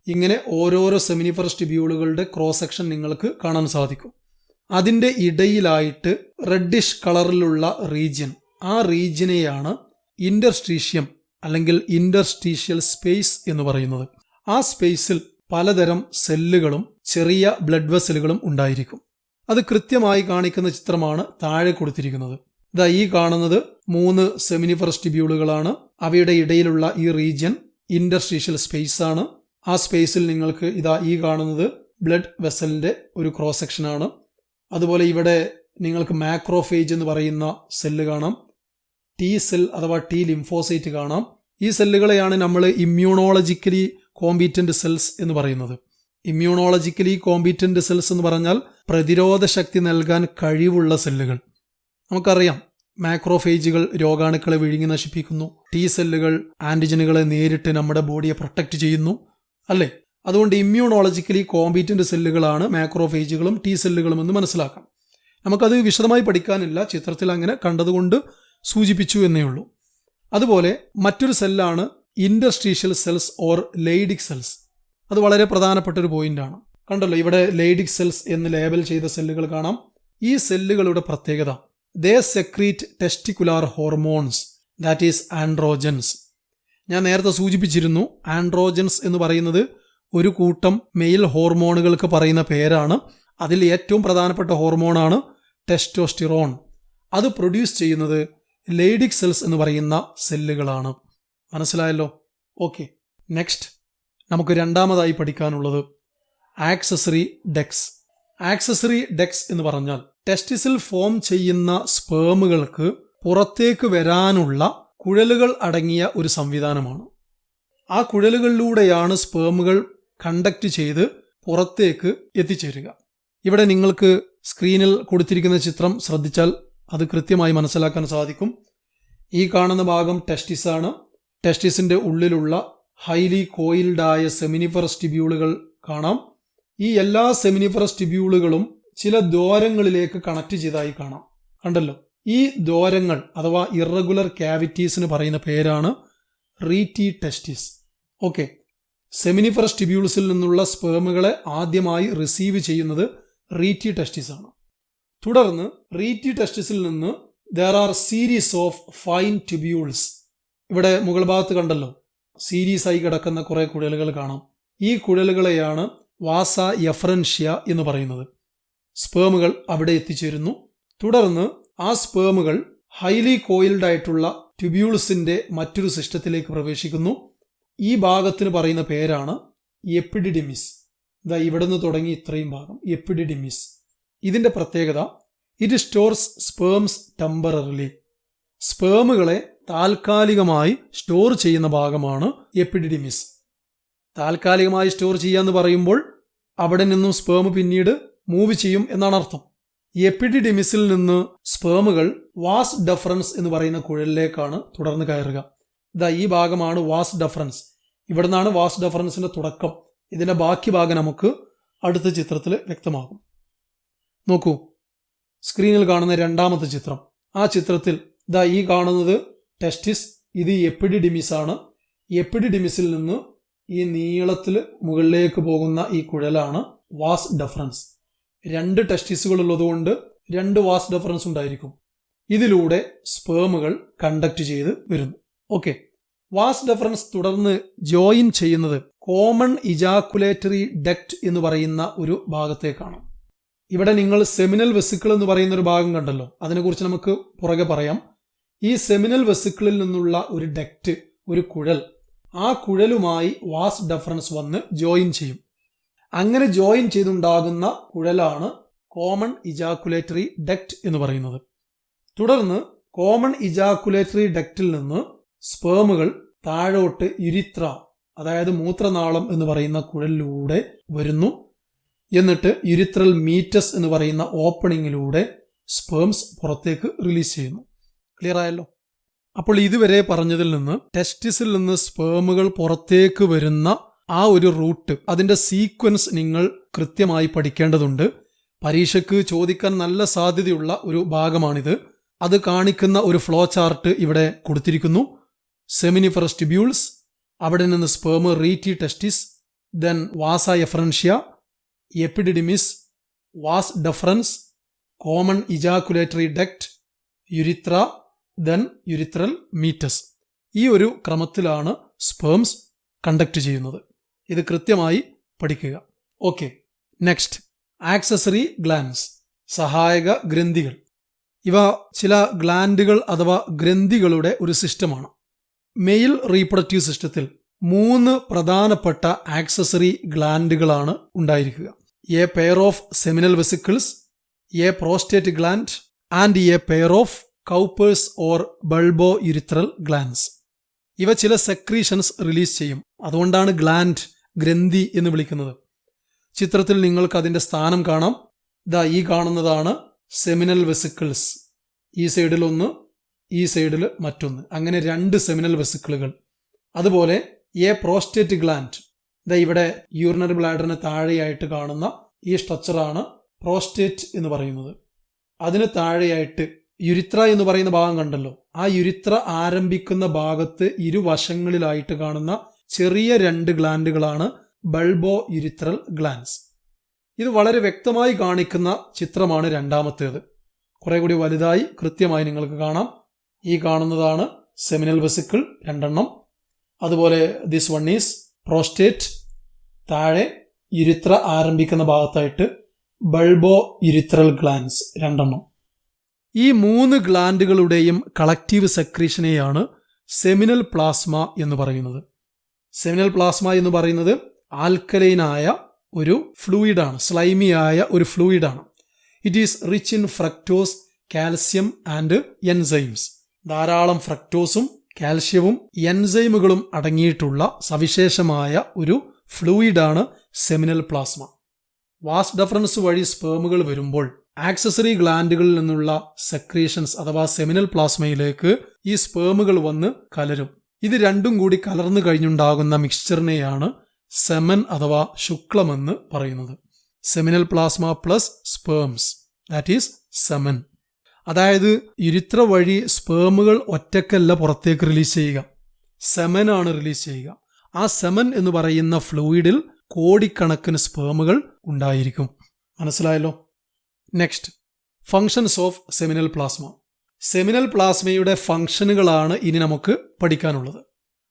ഇങ്ങനെ ഓരോരോ സെമിനിഫറസ് ട്യൂബ്യൂളുകളുടെ ക്രോസ് സെക്ഷൻ നിങ്ങൾക്ക് കാണാൻ സാധിക്കും. അതിന്റെ ഇടയിലായിട്ട് റെഡിഷ് കളറിലുള്ള റീജിയൻ, ആ റീജിയനെയാണ് ഇന്റർസ്റ്റീഷ്യം അല്ലെങ്കിൽ ഇന്റർസ്റ്റീഷ്യൽ സ്പേസ് എന്ന് പറയുന്നത്. ആ സ്പേസിൽ പലതരം സെല്ലുകളും ചെറിയ ബ്ലഡ് വെസലുകളും ഉണ്ടായിരിക്കും. അത് കൃത്യമായി കാണിക്കുന്ന ചിത്രമാണ് താഴെ കൊടുത്തിരിക്കുന്നത്. ഇതാ ഈ കാണുന്നത് 3 സെമിനിഫറസ് ട്യൂബ്യൂളുകളാണ്. അവയുടെ ഇടയിലുള്ള ഈ റീജിയൻ ഇന്റർസ്റ്റീഷ്യൽ സ്പേസ് ആണ്. ആ സ്പേസിൽ നിങ്ങൾക്ക് ഇതാ ഈ കാണുന്നത് ബ്ലഡ് വെസലിന്റെ ഒരു ക്രോസ് സെക്ഷനാണ്. അതുപോലെ ഇവിടെ നിങ്ങൾക്ക് മാക്രോഫേജ് എന്ന് പറയുന്ന സെല്ല് കാണാം. ടി സെൽ അഥവാ ടി ലിംഫോസൈറ്റ് കാണാം. ഈ സെല്ലുകളെയാണ് നമ്മൾ ഇമ്മ്യൂണോളജിക്കലി കോമ്പീറ്റന്റ് സെൽസ് എന്ന് പറയുന്നത്. ഇമ്മ്യൂണോളജിക്കലി കോമ്പീറ്റന്റ് സെൽസ് എന്ന് പറഞ്ഞാൽ പ്രതിരോധ ശക്തി നൽകാൻ കഴിവുള്ള സെല്ലുകൾ. നമുക്കറിയാം, മാക്രോഫേജുകൾ രോഗാണുക്കളെ വിഴുങ്ങി നശിപ്പിക്കുന്നു. ടി സെല്ലുകൾ ആന്റിജനുകളെ നേരിട്ട് നമ്മുടെ ബോഡിയെ പ്രൊട്ടക്റ്റ് ചെയ്യുന്നു, അല്ലേ? അതുകൊണ്ട് ഇമ്മ്യൂണോളജിക്കലി കോമ്പീറ്റന്റ് സെല്ലുകളാണ് മാക്രോഫേജുകളും ടി സെല്ലുകളും എന്ന് മനസ്സിലാക്കാം. നമുക്കത് വിശദമായി പഠിക്കാനില്ല, ചിത്രത്തിൽ അങ്ങനെ കണ്ടതുകൊണ്ട് സൂചിപ്പിച്ചു എന്നേ ഉള്ളൂ. അതുപോലെ മറ്റൊരു സെല്ലാണ് interstitial cells or Leydig cells. അത് വളരെ പ്രധാനപ്പെട്ട ഒരു പോയിന്റാണ്. കണ്ടല്ലോ, ഇവിടെ ലെയ്ഡിക് സെൽസ് എന്ന് ലേബൽ ചെയ്ത സെല്ലുകൾ കാണാം. ഈ സെല്ലുകളുടെ പ്രത്യേകത, they secrete testicular hormones, that is androgens. ഞാൻ നേരത്തെ സൂചിപ്പിച്ചിരുന്നു, ആൻഡ്രോജൻസ് എന്ന് പറയുന്നത് ഒരു കൂട്ടം മെയിൽ ഹോർമോണുകൾക്ക് പറയുന്ന പേരാണ്. അതിൽ ഏറ്റവും പ്രധാനപ്പെട്ട ഹോർമോണാണ് ടെസ്റ്റോസ്റ്റിറോൺ. അത് പ്രൊഡ്യൂസ് ചെയ്യുന്നത് ലെയ്ഡിക് സെൽസ് എന്ന് പറയുന്ന സെല്ലുകളാണ്. മനസ്സിലായല്ലോ? ഓക്കെ, നെക്സ്റ്റ് നമുക്ക് രണ്ടാമതായി പഠിക്കാനുള്ളത് ആക്സസറി ഡെക്സ്. ആക്സസറി ഡെക്സ് എന്ന് പറഞ്ഞാൽ ടെസ്റ്റിസിൽ ഫോം ചെയ്യുന്ന സ്പേമുകൾക്ക് പുറത്തേക്ക് വരാനുള്ള കുഴലുകൾ അടങ്ങിയ ഒരു സംവിധാനമാണ്. ആ കുഴലുകളിലൂടെയാണ് സ്പേമുകൾ കണ്ടക്ട് ചെയ്ത് പുറത്തേക്ക് എത്തിച്ചേരുക. ഇവിടെ നിങ്ങൾക്ക് സ്ക്രീനിൽ കൊടുത്തിരിക്കുന്ന ചിത്രം ശ്രദ്ധിച്ചാൽ അത് കൃത്യമായി മനസ്സിലാക്കാൻ സാധിക്കും. ഈ കാണുന്ന ഭാഗം ടെസ്റ്റിസ് ആണ്. ടെസ്റ്റിസിന്റെ ഉള്ളിലുള്ള ഹൈലി കോയിൽഡായ സെമിനിഫറസ് ട്യൂബ്യൂളുകൾ കാണാം. ഈ എല്ലാ സെമിനിഫറസ് ട്യൂബ്യൂളുകളും ചില ദ്വാരങ്ങളിലേക്ക് കണക്ട് ചെയ്തതായി കാണാം. കണ്ടല്ലോ, ഈ ദ്വാരങ്ങൾ അഥവാ ഇറഗുലർ ക്യാവിറ്റീസിന് പറയുന്ന പേരാണ് റീറ്റി ടെസ്റ്റിസ്. ഓക്കെ, സെമിനിഫറസ് ട്യൂബ്യൂൾസിൽ നിന്നുള്ള സ്പേമുകളെ ആദ്യമായി റിസീവ് ചെയ്യുന്നത് റീറ്റി ടെസ്റ്റിസ് ആണ്. തുടർന്ന് റീറ്റി ടെസ്റ്റിസിൽ നിന്ന് there are series of fine tubules. ഇവിടെ മുകൾ ഭാഗത്ത് കണ്ടല്ലോ, സീരീസ് ആയി കിടക്കുന്ന കുറെ കുഴലുകൾ കാണാം. ഈ കുഴലുകളെയാണ് വാസ എഫറൻഷ്യ എന്ന് പറയുന്നത്. സ്പേമുകൾ അവിടെ എത്തിച്ചേരുന്നു. തുടർന്ന് ആ സ്പേമുകൾ ഹൈലി കോയിൽഡ് ആയിട്ടുള്ള ട്യൂബ്യൂൾസിന്റെ മറ്റൊരു സിസ്റ്റത്തിലേക്ക് പ്രവേശിക്കുന്നു. ഈ ഭാഗത്തിന് പറയുന്ന പേരാണ് എപ്പിഡിഡിമിസ്. ഇതാ ഇവിടെ നിന്ന് തുടങ്ങി ഇത്രയും ഭാഗം എപ്പിഡിഡിമിസ്. ഇതിന്റെ പ്രത്യേകത, ഇറ്റ് സ്റ്റോർസ് സ്പേംസ് ടെമ്പററിലി. സ്പേമുകളെ താൽക്കാലികമായി സ്റ്റോർ ചെയ്യുന്ന ഭാഗമാണ് എപ്പിഡിഡിമിസ്. താൽക്കാലികമായി സ്റ്റോർ ചെയ്യാന്ന് പറയുമ്പോൾ അവിടെ നിന്നും സ്പേം പിന്നീട് മൂവ് ചെയ്യും എന്നാണ് അർത്ഥം. എപ്പിഡിഡിമിസിൽ നിന്ന് സ്പേമുകൾ വാസ് ഡെഫറൻസ് എന്ന് പറയുന്ന കുഴലിലേക്കാണ് തുടർന്ന് കയറുക. ഇതാ ഈ ഭാഗമാണ് വാസ് ഡെഫറൻസ്. ഇവിടെ നിന്നാണ് വാസ് ഡെഫറൻസിന്റെ തുടക്കം. ഇതിന്റെ ബാക്കി ഭാഗം നമുക്ക് അടുത്ത ചിത്രത്തിൽ വ്യക്തമാകും. നോക്കൂ, സ്ക്രീനിൽ കാണുന്ന രണ്ടാമത്തെ ചിത്രം. ആ ചിത്രത്തിൽ ഇതാ ഈ കാണുന്നത് ടെസ്റ്റിസ്, ഇത് എപ്പിഡിഡിമിസ് ആണ്. എപ്പിഡിഡിമിസിൽ നിന്ന് ഈ നീളത്തിൽ മുകളിലേക്ക് പോകുന്ന ഈ കുഴലാണ് വാസ് ഡെഫറൻസ്. 2 ടെസ്റ്റിസുകൾ ഉള്ളതുകൊണ്ട് 2 വാസ് ഡെഫറൻസ് ഉണ്ടായിരിക്കും. ഇതിലൂടെ സ്പേമുകൾ കണ്ടക്ട് ചെയ്ത് വരുന്നു. ഓക്കെ, വാസ് ഡെഫറൻസ് തുടർന്ന് ജോയിൻ ചെയ്യുന്നത് കോമൺ ഇജാക്കുലേറ്ററി ഡക്റ്റ് എന്ന് പറയുന്ന ഒരു ഭാഗത്തേക്കാണ്. ഇവിടെ നിങ്ങൾ സെമിനൽ വെസിക്കിൾ എന്ന് പറയുന്ന ഒരു ഭാഗം കണ്ടല്ലോ, അതിനെക്കുറിച്ച് നമുക്ക് പുറകെ പറയാം. ഈ സെമിനൽ വെസിക്കിളിൽ നിന്നുള്ള ഒരു ഡക്റ്റ്, ഒരു കുഴൽ, ആ കുഴലുമായി വാസ് ഡെഫറൻസ് വന്ന് ജോയിൻ ചെയ്യും. അങ്ങനെ ജോയിൻ ചെയ്തുണ്ടാകുന്ന കുഴലാണ് കോമൺ ഇജാക്കുലേറ്ററി ഡക്റ്റ് എന്ന് പറയുന്നത്. തുടർന്ന് കോമൺ ഇജാക്കുലേറ്ററി ഡക്റ്റിൽ നിന്ന് സ്പേമുകൾ താഴോട്ട് യുരിത്ര, അതായത് മൂത്രനാളം എന്ന് പറയുന്ന കുഴലിലൂടെ വരുന്നു. എന്നിട്ട് യുരിത്രൽ മീറ്റസ് എന്ന് പറയുന്ന ഓപ്പണിങ്ങിലൂടെ സ്പേംസ് പുറത്തേക്ക് റിലീസ് ചെയ്യുന്നു. ക്ലിയർ ആയല്ലോ? അപ്പോൾ ഇതുവരെ പറഞ്ഞതിൽ നിന്ന് ടെസ്റ്റിസിൽ നിന്ന് സ്പേമുകൾ പുറത്തേക്ക് വരുന്ന ആ ഒരു റൂട്ട്, അതിന്റെ സീക്വൻസ് നിങ്ങൾ കൃത്യമായി പഠിക്കേണ്ടതുണ്ട്. പരീക്ഷയ്ക്ക് ചോദിക്കാൻ നല്ല സാധ്യതയുള്ള ഒരു ഭാഗമാണിത്. അത് കാണിക്കുന്ന ഒരു ഫ്ലോ ചാർട്ട് ഇവിടെ കൊടുത്തിരിക്കുന്നു. സെമിനിഫറസ് ട്യൂബ്യൂൾസ്, അവിടെ നിന്ന് sperm rete testis, then vasa efferentia, epididymis, vas deferens, common ejaculatory duct, urethra, then urethral meatus. ഈ ഒരു ക്രമത്തിലാണ് സ്പേംസ് കണ്ടക്ട് ചെയ്യുന്നത്. ഇത് കൃത്യമായി പഠിക്കുക. ഓക്കെ, നെക്സ്റ്റ് ആക്സസറി ഗ്ലാൻസ്, സഹായക ഗ്രന്ഥികൾ. ഇവ ചില ഗ്ലാൻഡുകൾ അഥവാ ഗ്രന്ഥികളുടെ ഒരു സിസ്റ്റമാണ്. മെയിൽ റീപ്രൊഡക്റ്റീവ് സിസ്റ്റത്തിൽ 3 പ്രധാനപ്പെട്ട ആക്സസറി ഗ്ലാൻഡുകളാണ് ഉണ്ടായിരിക്കുക. A pair of seminal vesicles, a prostate gland and a pair of Cowper's or bulbo urethral glands. ഇവ ചില സെക്രീഷൻസ് റിലീസ് ചെയ്യും. അതുകൊണ്ടാണ് ഗ്ലാൻഡ്, ഗ്രന്ഥി എന്ന് വിളിക്കുന്നത്. ചിത്രത്തിൽ നിങ്ങൾക്ക് അതിന്റെ സ്ഥാനം കാണാം. ഈ കാണുന്നതാണ് സെമിനൽ വെസിക്കിൾസ്. ഈ സൈഡിൽ ഒന്ന്, ഈ സൈഡിൽ മറ്റൊന്ന്, അങ്ങനെ 2 സെമിനൽ വെസിക്കിളുകൾ. അതുപോലെ എ പ്രോസ്റ്റേറ്റ് ഗ്ലാൻഡ്, ഇവിടെ യൂറിനറി ബ്ലാഡറിന് താഴെയായിട്ട് കാണുന്ന ഈ സ്ട്രക്ചറാണ് പ്രോസ്റ്റേറ്റ് എന്ന് പറയുന്നത്. അതിന് താഴെയായിട്ട് യുരിത്ര എന്ന് പറയുന്ന ഭാഗം കണ്ടല്ലോ, ആ യുരിത്ര ആരംഭിക്കുന്ന ഭാഗത്ത് ഇരുവശങ്ങളിലായിട്ട് കാണുന്ന ചെറിയ 2 ഗ്ലാൻഡുകളാണ് ബൾബോ യുരിത്രൽ ഗ്ലാൻഡ്സ്. ഇത് വളരെ വ്യക്തമായി കാണിക്കുന്ന ചിത്രമാണ് രണ്ടാമത്തേത്. കുറെ കൂടി വലുതായി കൃത്യമായി നിങ്ങൾക്ക് കാണാം. ഈ കാണുന്നതാണ് സെമിനൽ വെസിക്കിൾ 2 എണ്ണം. അതുപോലെ ദിസ് വൺ ഈസ് പ്രോസ്റ്റേറ്റ്, താഴെ യുരിത്ര ആരംഭിക്കുന്ന ഭാഗത്തായിട്ട് ബൾബോ യുരിത്രൽ ഗ്ലാൻഡ്സ് 2 എണ്ണം. ഈ 3 ഗ്ലാൻഡുകളുടെയും കളക്റ്റീവ് സെക്രീഷനെയാണ് സെമിനൽ പ്ലാസ്മ എന്ന് പറയുന്നത്. സെമിനൽ പ്ലാസ്മ എന്ന് പറയുന്നത് ആൽക്കലൈനായ ഒരു ഫ്ലൂയിഡാണ്, സ്ലൈമിയായ ഒരു ഫ്ലൂയിഡാണ്. It is rich in fructose, calcium and enzymes. ധാരാളം ഫ്രക്ടോസും കാൽഷ്യവും എൻസൈമുകളും അടങ്ങിയിട്ടുള്ള സവിശേഷമായ ഒരു ഫ്ലൂയിഡാണ് സെമിനൽ പ്ലാസ്മ. വാസ് ഡെഫറൻസ് വഴി സ്പേമുകൾ വരുമ്പോൾ ആക്സസറി ഗ്ലാൻഡുകളിൽ നിന്നുള്ള സെക്രീഷൻസ് അഥവാ സെമിനൽ പ്ലാസ്മയിലേക്ക് ഈ സ്പേമുകൾ വന്ന് കലരും. ഇത് രണ്ടും കൂടി കലർന്നു കഴിഞ്ഞുണ്ടാകുന്ന മിക്സ്ചറിനെയാണ് സെമൻ അഥവാ ശുക്ലമെന്ന് പറയുന്നത്. Seminal plasma plus sperms, that is semen. അതായത് യുരിത്ര വഴി സ്പേമുകൾ ഒറ്റക്കല്ല പുറത്തേക്ക് റിലീസ് ചെയ്യുക, സെമനാണ് റിലീസ് ചെയ്യുക. ആ സെമൻ എന്ന് പറയുന്ന ഫ്ലൂയിഡിൽ കോടിക്കണക്കിന് സ്പേമുകൾ ഉണ്ടായിരിക്കും. മനസ്സിലായല്ലോ? Next, functions of seminal plasma. Seminal പ്ലാസ്മയുടെ ഫങ്ഷനുകളാണ് ഇനി നമുക്ക് പഠിക്കാനുള്ളത്.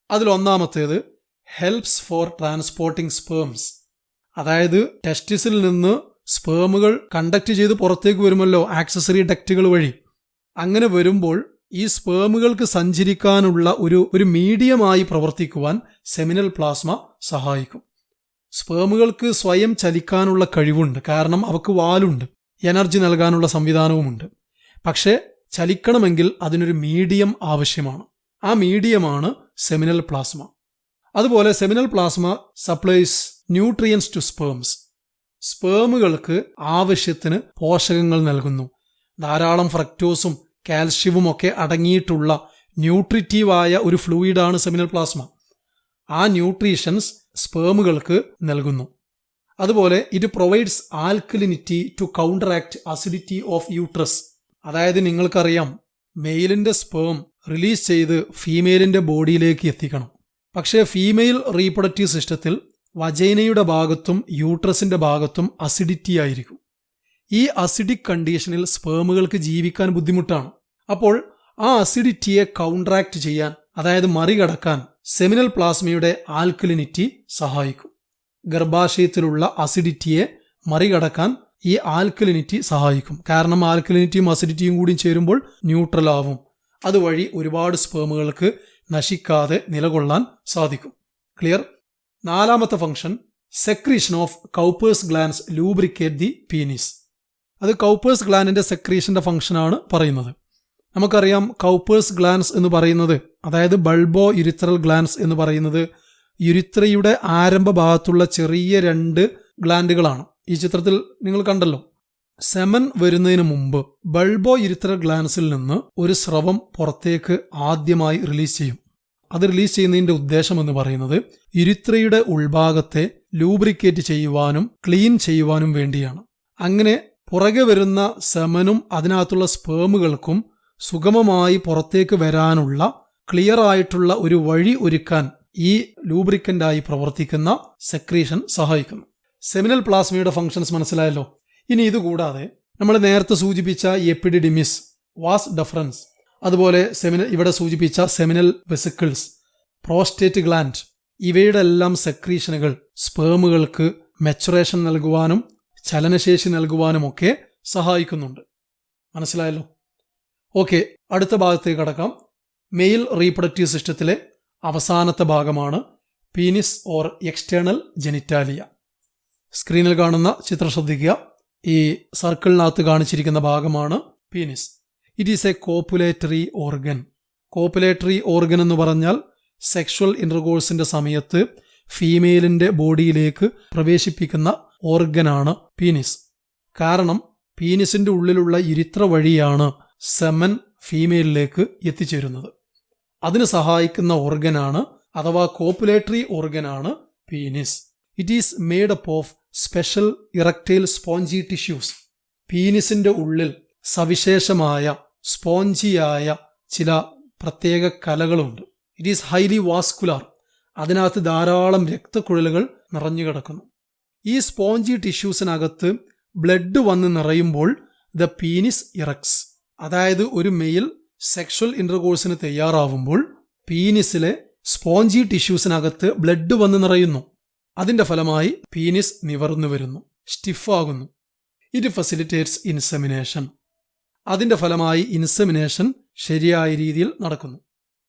അതിലൊന്നാമത്തേത് ഹെൽപ്സ് ഫോർ ട്രാൻസ്പോർട്ടിംഗ് സ്പേംസ്. അതായത് ടെസ്റ്റിസിൽ നിന്ന് സ്പേമുകൾ കണ്ടക്ട് ചെയ്ത് പുറത്തേക്ക് വരുമല്ലോ ആക്സസറി ഡക്റ്റുകൾ വഴി. അങ്ങനെ വരുമ്പോൾ ഈ സ്പേമുകൾക്ക് സഞ്ചരിക്കാനുള്ള ഒരു മീഡിയമായി പ്രവർത്തിക്കുവാൻ സെമിനൽ പ്ലാസ്മ സഹായിക്കും. സ്പേമുകൾക്ക് സ്വയം ചലിക്കാനുള്ള കഴിവുണ്ട്, കാരണം അവക്ക് വാലുണ്ട്, എനർജി നൽകാനുള്ള സംവിധാനവുമുണ്ട്. പക്ഷേ ചലിക്കണമെങ്കിൽ അതിനൊരു മീഡിയം ആവശ്യമാണ്. ആ മീഡിയമാണ് സെമിനൽ പ്ലാസ്മ. അതുപോലെ seminal plasma supplies nutrients to sperms. സ്പേമുകൾക്ക് ആവശ്യത്തിന് പോഷകങ്ങൾ നൽകുന്നു. ധാരാളം ഫ്രക്ടോസും കാൽഷ്യവും ഒക്കെ അടങ്ങിയിട്ടുള്ള ന്യൂട്രിറ്റീവായ ഒരു ഫ്ലൂയിഡാണ് സെമിനൽ പ്ലാസ്മ. ആ ന്യൂട്രീഷൻസ് സ്പേമുകൾക്ക് നൽകുന്നു. അതുപോലെ it provides alkalinity to counteract acidity of uterus. അതായത് നിങ്ങൾക്കറിയാം, മെയിലിന്റെ സ്പേം റിലീസ് ചെയ്ത് ഫീമെയിലിന്റെ ബോഡിയിലേക്ക് എത്തിക്കണം. പക്ഷേ ഫീമെയിൽ റീപ്രൊഡക്റ്റീവ് സിസ്റ്റത്തിൽ വജൈനയുടെ ഭാഗത്തും യൂട്രസിന്റെ ഭാഗത്തും അസിഡിറ്റി ആയിരിക്കും. ഈ അസിഡിക് കണ്ടീഷനിൽ സ്പേമുകൾക്ക് ജീവിക്കാൻ ബുദ്ധിമുട്ടാണ്. അപ്പോൾ ആ അസിഡിറ്റിയെ കൗണ്ടറാക്ട് ചെയ്യാൻ, അതായത് മറികടക്കാൻ സെമിനൽ പ്ലാസ്മയുടെ ആൽക്കലിനിറ്റി സഹായിക്കും. ഗർഭാശയത്തിലുള്ള അസിഡിറ്റിയെ മറികടക്കാൻ ഈ ആൽക്കലിനിറ്റി സഹായിക്കും. കാരണം ആൽക്കലിനിറ്റിയും അസിഡിറ്റിയും കൂടി ചേരുമ്പോൾ ന്യൂട്രൽ ആവും. അതുവഴി ഒരുപാട് സ്പേമുകൾക്ക് നശിക്കാതെ നിലകൊള്ളാൻ സാധിക്കും. ക്ലിയർ? നാലാമത്തെ function, secretion of Cowper's glands lubricate the penis. അത് കൗപ്പേഴ്സ് ഗ്ലാൻഡിന്റെ സെക്രീഷന്റെ ഫംഗ്ഷനാണ് പറയുന്നത്. നമുക്കറിയാം, കൗപ്പേഴ്സ് ഗ്ലാൻഡ്സ് എന്ന് പറയുന്നത്, അതായത് ബൾബോ യുരിത്രൽ ഗ്ലാൻഡ്സ് എന്ന് പറയുന്നത് യുരിത്രയുടെ ആരംഭ ഭാഗത്തുള്ള ചെറിയ 2 ഗ്ലാൻഡുകളാണ്. ഈ ചിത്രത്തിൽ നിങ്ങൾ കണ്ടല്ലോ. സെമൻ വരുന്നതിന് മുമ്പ് ബൾബോ യുരിത്രൽ ഗ്ലാൻസിൽ നിന്ന് ഒരു സ്രവം പുറത്തേക്ക് ആദ്യമായി റിലീസ് ചെയ്യും. അത് റിലീസ് ചെയ്യുന്നതിന്റെ ഉദ്ദേശം എന്ന് പറയുന്നത് യുരിത്രയുടെ ഉൾഭാഗത്തെ ലൂബ്രിക്കേറ്റ് ചെയ്യുവാനും ക്ലീൻ ചെയ്യുവാനും വേണ്ടിയാണ്. അങ്ങനെ പുറകെ വരുന്ന സെമനും അതിനകത്തുള്ള സ്പേമുകൾക്കും സുഗമമായി പുറത്തേക്ക് വരാനുള്ള ക്ലിയർ ആയിട്ടുള്ള ഒരു വഴി ഒരുക്കാൻ ഈ ലൂബ്രിക്കന്റായി പ്രവർത്തിക്കുന്ന സെക്രീഷൻ സഹായിക്കുന്നു. സെമിനൽ പ്ലാസ്മയുടെ ഫംഗ്ഷൻസ് മനസ്സിലായല്ലോ. ഇനി ഇതുകൂടാതെ നമ്മൾ നേരത്തെ സൂചിപ്പിച്ച എപ്പിഡിഡിമിസ്, വാസ് ഡെഫറൻസ്, അതുപോലെ ഇവിടെ സൂചിപ്പിച്ച സെമിനൽ വെസിക്കിൾസ്, പ്രോസ്റ്റേറ്റ് ഗ്ലാൻഡ്, ഇവയുടെ എല്ലാം സെക്രീഷനുകൾ സ്പേമുകൾക്ക് മെച്ചുറേഷൻ നൽകുവാനും ചലനശേഷി നൽകുവാനുമൊക്കെ സഹായിക്കുന്നുണ്ട്. മനസ്സിലായല്ലോ. ഓക്കെ, അടുത്ത ഭാഗത്തേക്ക് കടക്കാം. മെയിൽ റീപ്രൊഡക്റ്റീവ് സിസ്റ്റത്തിലെ അവസാനത്തെ ഭാഗമാണ് പീനിസ് ഓർ എക്സ്റ്റേണൽ ജെനിറ്റാലിയ. സ്ക്രീനിൽ കാണുന്ന ചിത്രം ശ്രദ്ധിക്കുക. ഈ സർക്കിളിനകത്ത് കാണിച്ചിരിക്കുന്ന ഭാഗമാണ് penis. It is A copulatory organ. Copulatory organ എന്ന് പറഞ്ഞാൽ സെക്ഷുവൽ ഇന്റർകോഴ്സിന്റെ സമയത്ത് ഫീമെയിലിന്റെ ബോഡിയിലേക്ക് പ്രവേശിപ്പിക്കുന്ന ഓർഗനാണ് പീനിസ്. കാരണം പീനിസിന്റെ ഉള്ളിലുള്ള യുരിത്ര വഴിയാണ് സെമൻ ഫീമെയിലിലേക്ക് എത്തിച്ചേരുന്നത്. അതിന് സഹായിക്കുന്ന ഓർഗനാണ് അഥവാ കോപ്പുലേറ്ററി ഓർഗനാണ് penis. It is made up of special erectile spongy tissues. പീനിസിന്റെ ഉള്ളിൽ സവിശേഷമായ സ്പോഞ്ചിയായ ചില പ്രത്യേക കലകളുണ്ട്. It is highly vascular. അതിനകത്ത് ധാരാളം രക്തക്കുഴലുകൾ നിറഞ്ഞു കിടക്കുന്നു. ഈ സ്പോഞ്ചി ടിഷ്യൂസിനകത്ത് ബ്ലഡ് വന്ന് നിറയുമ്പോൾ ദ പീനിസ് ഇറക്സ്. അതായത് ഒരു മെയിൽ സെക്ഷൽ ഇന്റർകോഴ്സിന് തയ്യാറാവുമ്പോൾ പീനിസിലെ സ്പോഞ്ചി ടിഷ്യൂസിനകത്ത് ബ്ലഡ് വന്ന് നിറയുന്നു. അതിന്റെ ഫലമായി പീനിസ് നിവർന്നു വരുന്നു, സ്റ്റിഫാകുന്നു. It facilitates insemination. അതിന്റെ ഫലമായി ഇൻസെമിനേഷൻ ശരിയായ രീതിയിൽ നടക്കുന്നു.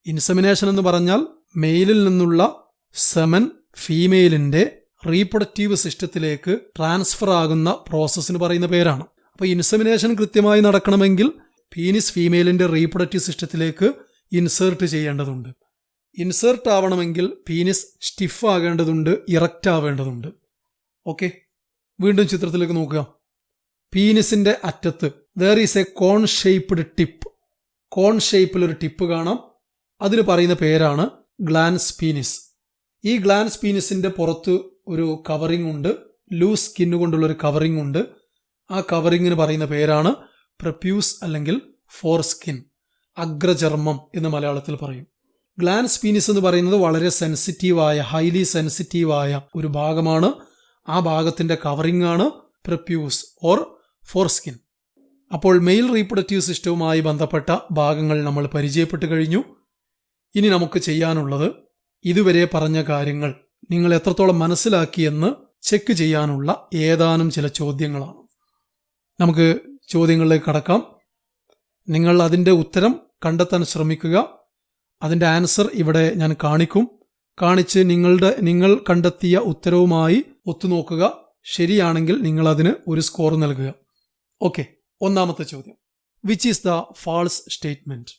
ഇൻസെമിനേഷൻ എന്ന് പറഞ്ഞാൽ മെയിലിൽ നിന്നുള്ള സെമൻ ഫീമെയിലിന്റെ റീപ്രൊഡക്റ്റീവ് സിസ്റ്റത്തിലേക്ക് ട്രാൻസ്ഫർ ആകുന്ന പ്രോസസ്സിന് പറയുന്ന പേരാണ്. അപ്പോൾ ഇൻസെമിനേഷൻ കൃത്യമായി നടക്കണമെങ്കിൽ പീനിസ് ഫീമെയിലിന്റെ റീപ്രൊഡക്റ്റീവ് സിസ്റ്റത്തിലേക്ക് ഇൻസേർട്ട് ചെയ്യേണ്ടതുണ്ട്. ഇൻസേർട്ട് ആവണമെങ്കിൽ പീനിസ് സ്റ്റിഫ് ആകേണ്ടതുണ്ട്, ഇറക്റ്റ് ആവേണ്ടതുണ്ട്. ഓക്കെ, വീണ്ടും ചിത്രത്തിലേക്ക് നോക്കുക. പീനിസിന്റെ അറ്റത്ത് there is a cone shaped tip. Cone ഷേപ്പിലൊരു ടിപ്പ് കാണാം. അതിന് പറയുന്ന പേരാണ് ഗ്ലാൻസ് പീനിസ്. ഈ ഗ്ലാൻസ് പീനിസിന്റെ പുറത്ത് ഒരു കവറിംഗ് ഉണ്ട്, ലൂസ് സ്കിന്ന് കൊണ്ടുള്ള ഒരു കവറിംഗ് ഉണ്ട്. ആ കവറിങ്ങിന് പറയുന്ന പേരാണ് പ്രപ്യൂസ് അല്ലെങ്കിൽ ഫോർ സ്കിൻ, അഗ്രചർമ്മം എന്ന് മലയാളത്തിൽ പറയും. ഗ്ലാൻസ് പീനിസ് എന്ന് പറയുന്നത് വളരെ സെൻസിറ്റീവായ, ഹൈലി സെൻസിറ്റീവായ ഒരു ഭാഗമാണ്. ആ ഭാഗത്തിന്റെ കവറിംഗ് ആണ് പ്രപ്യൂസ് ഓർ ഫോർ സ്കിൻ. അപ്പോൾ മെയിൽ റീപ്രൊഡക്റ്റീവ് സിസ്റ്റവുമായി ബന്ധപ്പെട്ട ഭാഗങ്ങൾ നമ്മൾ പരിചയപ്പെട്ടു കഴിഞ്ഞു. ഇനി നമുക്ക് ചെയ്യാനുള്ളത് ഇതുവരെ പറഞ്ഞ കാര്യങ്ങൾ നിങ്ങൾ എത്രത്തോളം മനസ്സിലാക്കിയെന്ന് ചെക്ക് ചെയ്യാനുള്ള ഏതാനും ചില ചോദ്യങ്ങളാണ്. നമുക്ക് ചോദ്യങ്ങളിലേക്ക് കടക്കാം. നിങ്ങൾ അതിൻ്റെ ഉത്തരം കണ്ടെത്താൻ ശ്രമിക്കുക. അതിൻ്റെ ആൻസർ ഇവിടെ ഞാൻ കാണിച്ച് നിങ്ങൾ കണ്ടെത്തിയ ഉത്തരവുമായി ഒത്തുനോക്കുക. ശരിയാണെങ്കിൽ നിങ്ങൾ അതിന് ഒരു സ്കോർ നൽകുക. ഓക്കെ, ഒന്നാമത്തെ ചോദ്യം. Which is the false statement?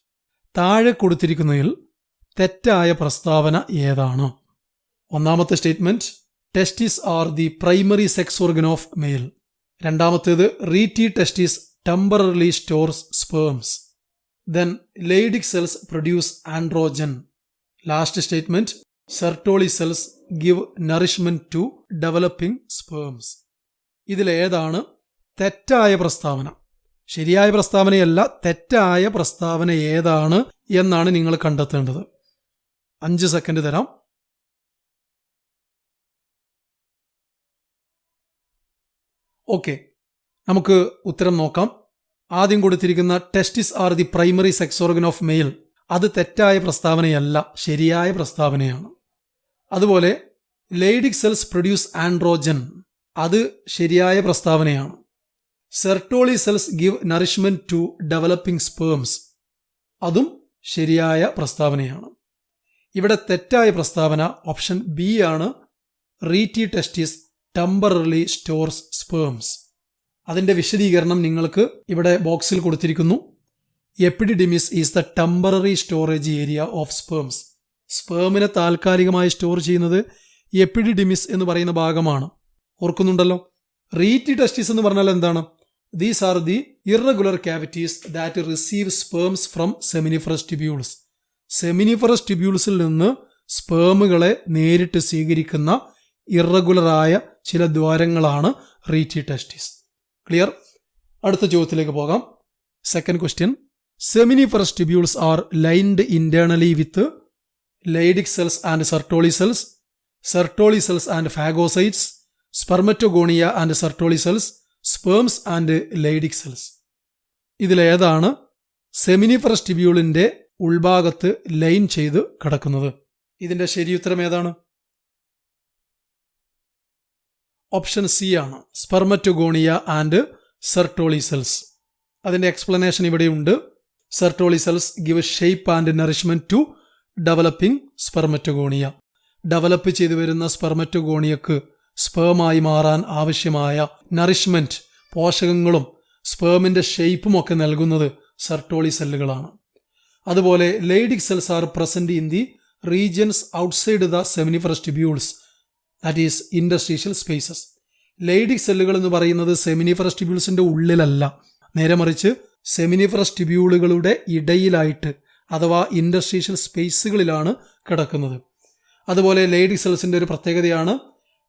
താഴെ കൊടുത്തിരിക്കുന്നതിൽ തെറ്റായ പ്രസ്താവന ഏതാണ്? ഒന്നാമത്തെ statement, testis are the primary sex organ of male. രണ്ടാമത്തേത്, rete testis temporarily stores sperms. Then Leydig cells produce androgen. Last statement, Sertoli cells give nourishment to developing sperms. ഇതിലേതാണ് തെറ്റായ പ്രസ്താവന? ശരിയായ പ്രസ്താവനയല്ല, തെറ്റായ പ്രസ്താവന ഏതാണ് എന്നാണ് നിങ്ങൾ കണ്ടെത്തേണ്ടത്. 5 സെക്കൻഡ് തരാം. ഓക്കെ, നമുക്ക് ഉത്തരം നോക്കാം. ആദ്യം കൊടുത്തിരിക്കുന്ന testis are the primary sex organ of male, അത് തെറ്റായ പ്രസ്താവനയല്ല, ശരിയായ പ്രസ്താവനയാണ്. അതുപോലെ ലെയ്ഡിക് സെൽസ് പ്രൊഡ്യൂസ് ആൻഡ്രോജൻ, അത് ശരിയായ പ്രസ്താവനയാണ്. Sertoli cells give nourishment to developing sperms, അതും ശരിയായ പ്രസ്താവനയാണ്. ഇവിടെ തെറ്റായ പ്രസ്താവന ഓപ്ഷൻ ബി ആണ്. Rete testis temporarily stores sperms. അതിൻ്റെ വിശദീകരണം നിങ്ങൾക്ക് ഇവിടെ ബോക്സിൽ കൊടുത്തിരിക്കുന്നു. Epididymis is the temporary storage area of sperms. സ്പേമിനെ താൽക്കാലികമായി സ്റ്റോർ ചെയ്യുന്നത് എപ്പിഡിഡിമിസ് എന്ന് പറയുന്ന ഭാഗമാണ്. ഓർക്കുന്നുണ്ടല്ലോ. റീറ്റി ടെസ്റ്റിസ് എന്ന് പറഞ്ഞാൽ എന്താണ്? These are the irregular cavities that receive sperms from seminiferous tubules. Seminiferous ട്യൂബ്യൂൾസിൽ നിന്ന് സ്പേമുകളെ നേരിട്ട് സ്വീകരിക്കുന്ന ഇറഗുലറായ ചില ദ്വാരങ്ങളാണ് റീറ്റി ടെസ്റ്റിസ്. ക്ലിയർ? അടുത്ത ചോദ്യത്തിലേക്ക് പോകാം. Second question. Seminiferous tubules are lined internally with Leydig cells and Sertoli cells, Sertoli cells and phagocytes, spermatogonia and Sertoli cells, sperms and Leydig cells. ഇതിലേതാണ് സെമിനിഫറസ് ട്യൂബ്യൂളിന്റെ ഉൾഭാഗത്ത് ലൈൻ ചെയ്ത് കിടക്കുന്നത്? ഇതിന്റെ ശരിയുത്തരം ഏതാണ്? ഓപ്ഷൻ സി ആണ്, സ്പെർമറ്റോഗോണിയ ആൻഡ് സെർട്ടോളി സെൽസ്. അതിന്റെ എക്സ്പ്ലനേഷൻ ഇവിടെയുണ്ട്. Sertoli cells give shape and nourishment to developing spermatogonia. Develop ചെയ്തു വരുന്ന സ്പെർമറ്റോഗോണിയക്ക് സ്പേമായി മാറാൻ ആവശ്യമായ നറിഷ്മെന്റ്, പോഷകങ്ങളും സ്പേമിന്റെ ഷേപ്പും ഒക്കെ നൽകുന്നത് സെർട്ടോളി സെല്ലുകളാണ്. അതുപോലെ Leydig cells are present in the regions outside the seminiferous tubules, that is interstitial spaces. Leydig സെല്ലുകൾ എന്ന് പറയുന്നത് സെമിനിഫറസ് ട്യൂബ്യൂൾസിന്റെ ഉള്ളിലല്ല, നേരെ മറിച്ച് സെമിനിഫറസ് ട്യൂബ്യൂളുകളുടെ ഇടയിലായിട്ട് അഥവാ ഇന്റർസ്റ്റീഷ്യൽ സ്പേസുകളിലാണ് കിടക്കുന്നത്. അതുപോലെ ലൈഡിക് സെൽസിന്റെ ഒരു പ്രത്യേകതയാണ്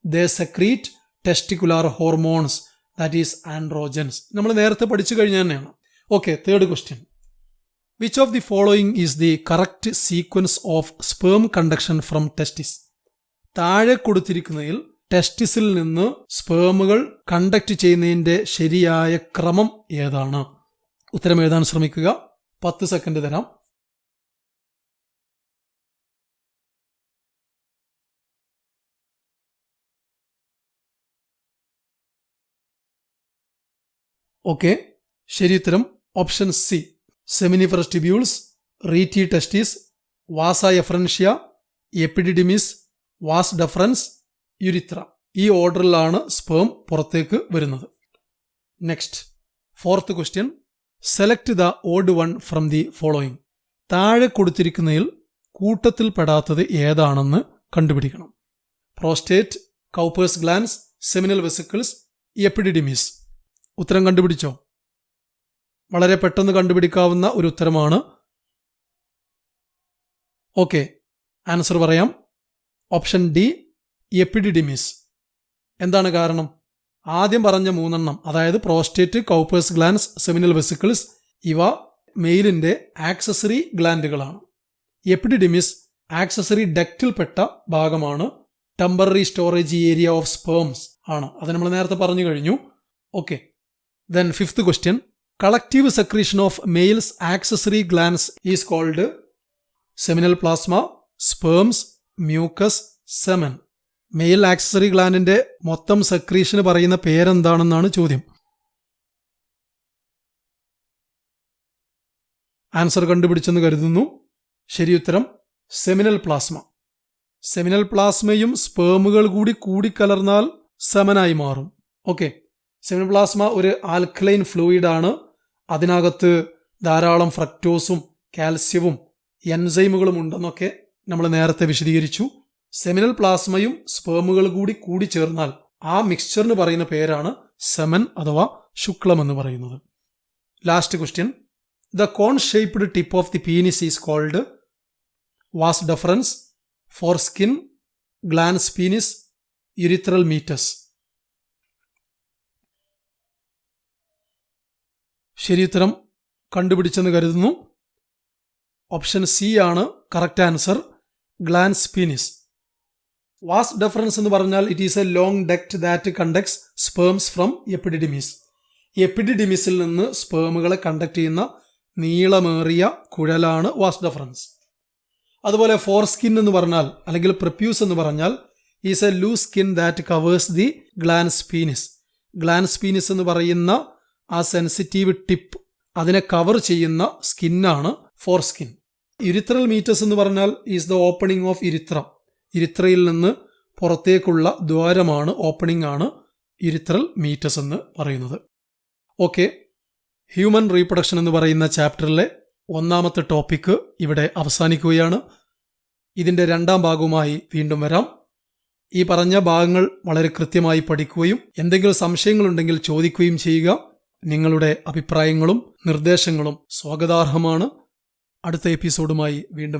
they secrete testicular hormones, that is androgens. നമ്മൾ നേരത്തെ പഠിച്ചു കഴിഞ്ഞ തന്നെയാണ്. Okay, third question. Which of the following is the correct sequence of sperm conduction from testis? താഴെ കൊടുത്തിരിക്കുന്നതിൽ ടെസ്റ്റിസിൽ നിന്ന് സ്പേമുകൾ കണ്ടക്ട് ചെയ്യുന്നതിന്റെ ശരിയായ ക്രമം ഏതാണ്? ഉത്തരം എഴുതാൻ ശ്രമിക്കുക. 10 സെക്കൻഡ് തരാം. ഓക്കെ, ശരിയുത്തരം option C, seminiferous tubules, rete testis, vasa efferentia, epididymis, vas deferens, urethra. ഈ ഓർഡറിലാണ് സ്പേം പുറത്തേക്ക് വരുന്നത്. Next, fourth question. Select the odd one from the following. താഴെ കൊടുത്തിരിക്കുന്നതിൽ കൂട്ടത്തിൽപ്പെടാത്തത് ഏതാണെന്ന് കണ്ടുപിടിക്കണം. Prostate, Cowper's glands, seminal vesicles, epididymis. ഉത്തരം കണ്ടുപിടിച്ചോ? വളരെ പെട്ടെന്ന് കണ്ടുപിടിക്കാവുന്ന ഒരു ഉത്തരമാണ്. ഓക്കെ, ആൻസർ പറയാം. Option D, epididymis. എന്താണ് കാരണം? ആദ്യം പറഞ്ഞ 3 അതായത് prostate, Cowper's glands, seminal vesicles, ഇവ മെയിലിന്റെ ആക്സസറി ഗ്ലാൻഡുകളാണ്. എപ്പിഡിഡിമിസ് ആക്സസറി ഡക്റ്റിൽപ്പെട്ട ഭാഗമാണ്. Temporary storage area of sperms ആണ്. അത് നമ്മൾ നേരത്തെ പറഞ്ഞു കഴിഞ്ഞു. Okay, then fifth question. Collective secretion of males accessory glands is called seminal plasma, sperms, mucus, semen. Male accessory ഗ്ലാൻഡിന്റെ മൊത്തം സെക്രീഷന് പറയുന്ന പേരെന്താണെന്നാണ് ചോദ്യം. ആൻസർ കണ്ടുപിടിച്ചെന്ന് കരുതുന്നു. ശരിയുത്തരം സെമിനൽ പ്ലാസ്മ. സെമിനൽ പ്ലാസ്മയും സ്പേമുകൾ കൂടി കൂടിക്കലർന്നാൽ സെമനായി മാറും. ഓക്കെ, സെമിനൽ പ്ലാസ്മ ഒരു ആൽക്കലൈൻ ഫ്ലൂയിഡ് ആണ്. അതിനകത്ത് ധാരാളം ഫ്രക്ടോസും കാൽസ്യവും എൻസൈമുകളും ഉണ്ടെന്നൊക്കെ നമ്മൾ നേരത്തെ വിശദീകരിച്ചു. സെമിനൽ പ്ലാസ്മയും സ്പേമുകൾ കൂടി ചേർന്നാൽ ആ മിക്സ്ചറിന് പറയുന്ന പേരാണ് സെമൻ അഥവാ ശുക്ലം എന്ന് പറയുന്നത്. Last question. The cone shaped tip of the penis is called vas deferens, foreskin, glans penis, urethral meatus. ശരിയുത്തരം കണ്ടുപിടിച്ചെന്ന് കരുതുന്നു. ഓപ്ഷൻ സി ആണ് correct answer, glans penis. Vas deferens എന്ന് പറഞ്ഞാൽ it is a long duct that conducts sperms from epididymis. എപ്പിഡിഡിമിസിൽ നിന്ന് സ്പേമുകളെ കണ്ടക്ട് ചെയ്യുന്ന നീളമേറിയ കുഴലാണ് വാസ് ഡെഫറൻസ്. അതുപോലെ ഫോർസ്കിൻ എന്ന് പറഞ്ഞാൽ അല്ലെങ്കിൽ പ്രപ്യൂസ് എന്ന് പറഞ്ഞാൽ is a loose skin that covers the glance penis. Glans penis എന്ന് പറയുന്ന ആ സെൻസിറ്റീവ് ടിപ്പ്, അതിനെ കവർ ചെയ്യുന്ന സ്കിന്നാണ് ഫോർസ്കിൻ. യുരിത്രൽ മീറ്റസ് എന്ന് പറഞ്ഞാൽ ഈസ് ദ ഓപ്പണിംഗ് ഓഫ് യുരിത്ര. യുരിത്രയിൽ നിന്ന് പുറത്തേക്കുള്ള ദ്വാരമാണ്, ഓപ്പണിംഗ് ആണ് യുരിത്രൽ മീറ്റസ് എന്ന് പറയുന്നത്. ഓക്കെ, ഹ്യൂമൻ റീപ്രൊഡക്ഷൻ എന്ന് പറയുന്ന ചാപ്റ്ററിലെ 1ാമത്തെ ടോപ്പിക്ക് ഇവിടെ അവസാനിക്കുകയാണ്. ഇതിൻ്റെ 2ാം ഭാഗവുമായി വീണ്ടും വരാം. ഈ പറഞ്ഞ ഭാഗങ്ങൾ വളരെ കൃത്യമായി പഠിക്കുകയും എന്തെങ്കിലും സംശയങ്ങളുണ്ടെങ്കിൽ ചോദിക്കുകയും ചെയ്യുക. നിങ്ങളുടെ അഭിപ്രായങ്ങളും നിർദ്ദേശങ്ങളും സ്വാഗതാർഹമാണ്. അടുത്ത എപ്പിസോഡുമായി വീണ്ടും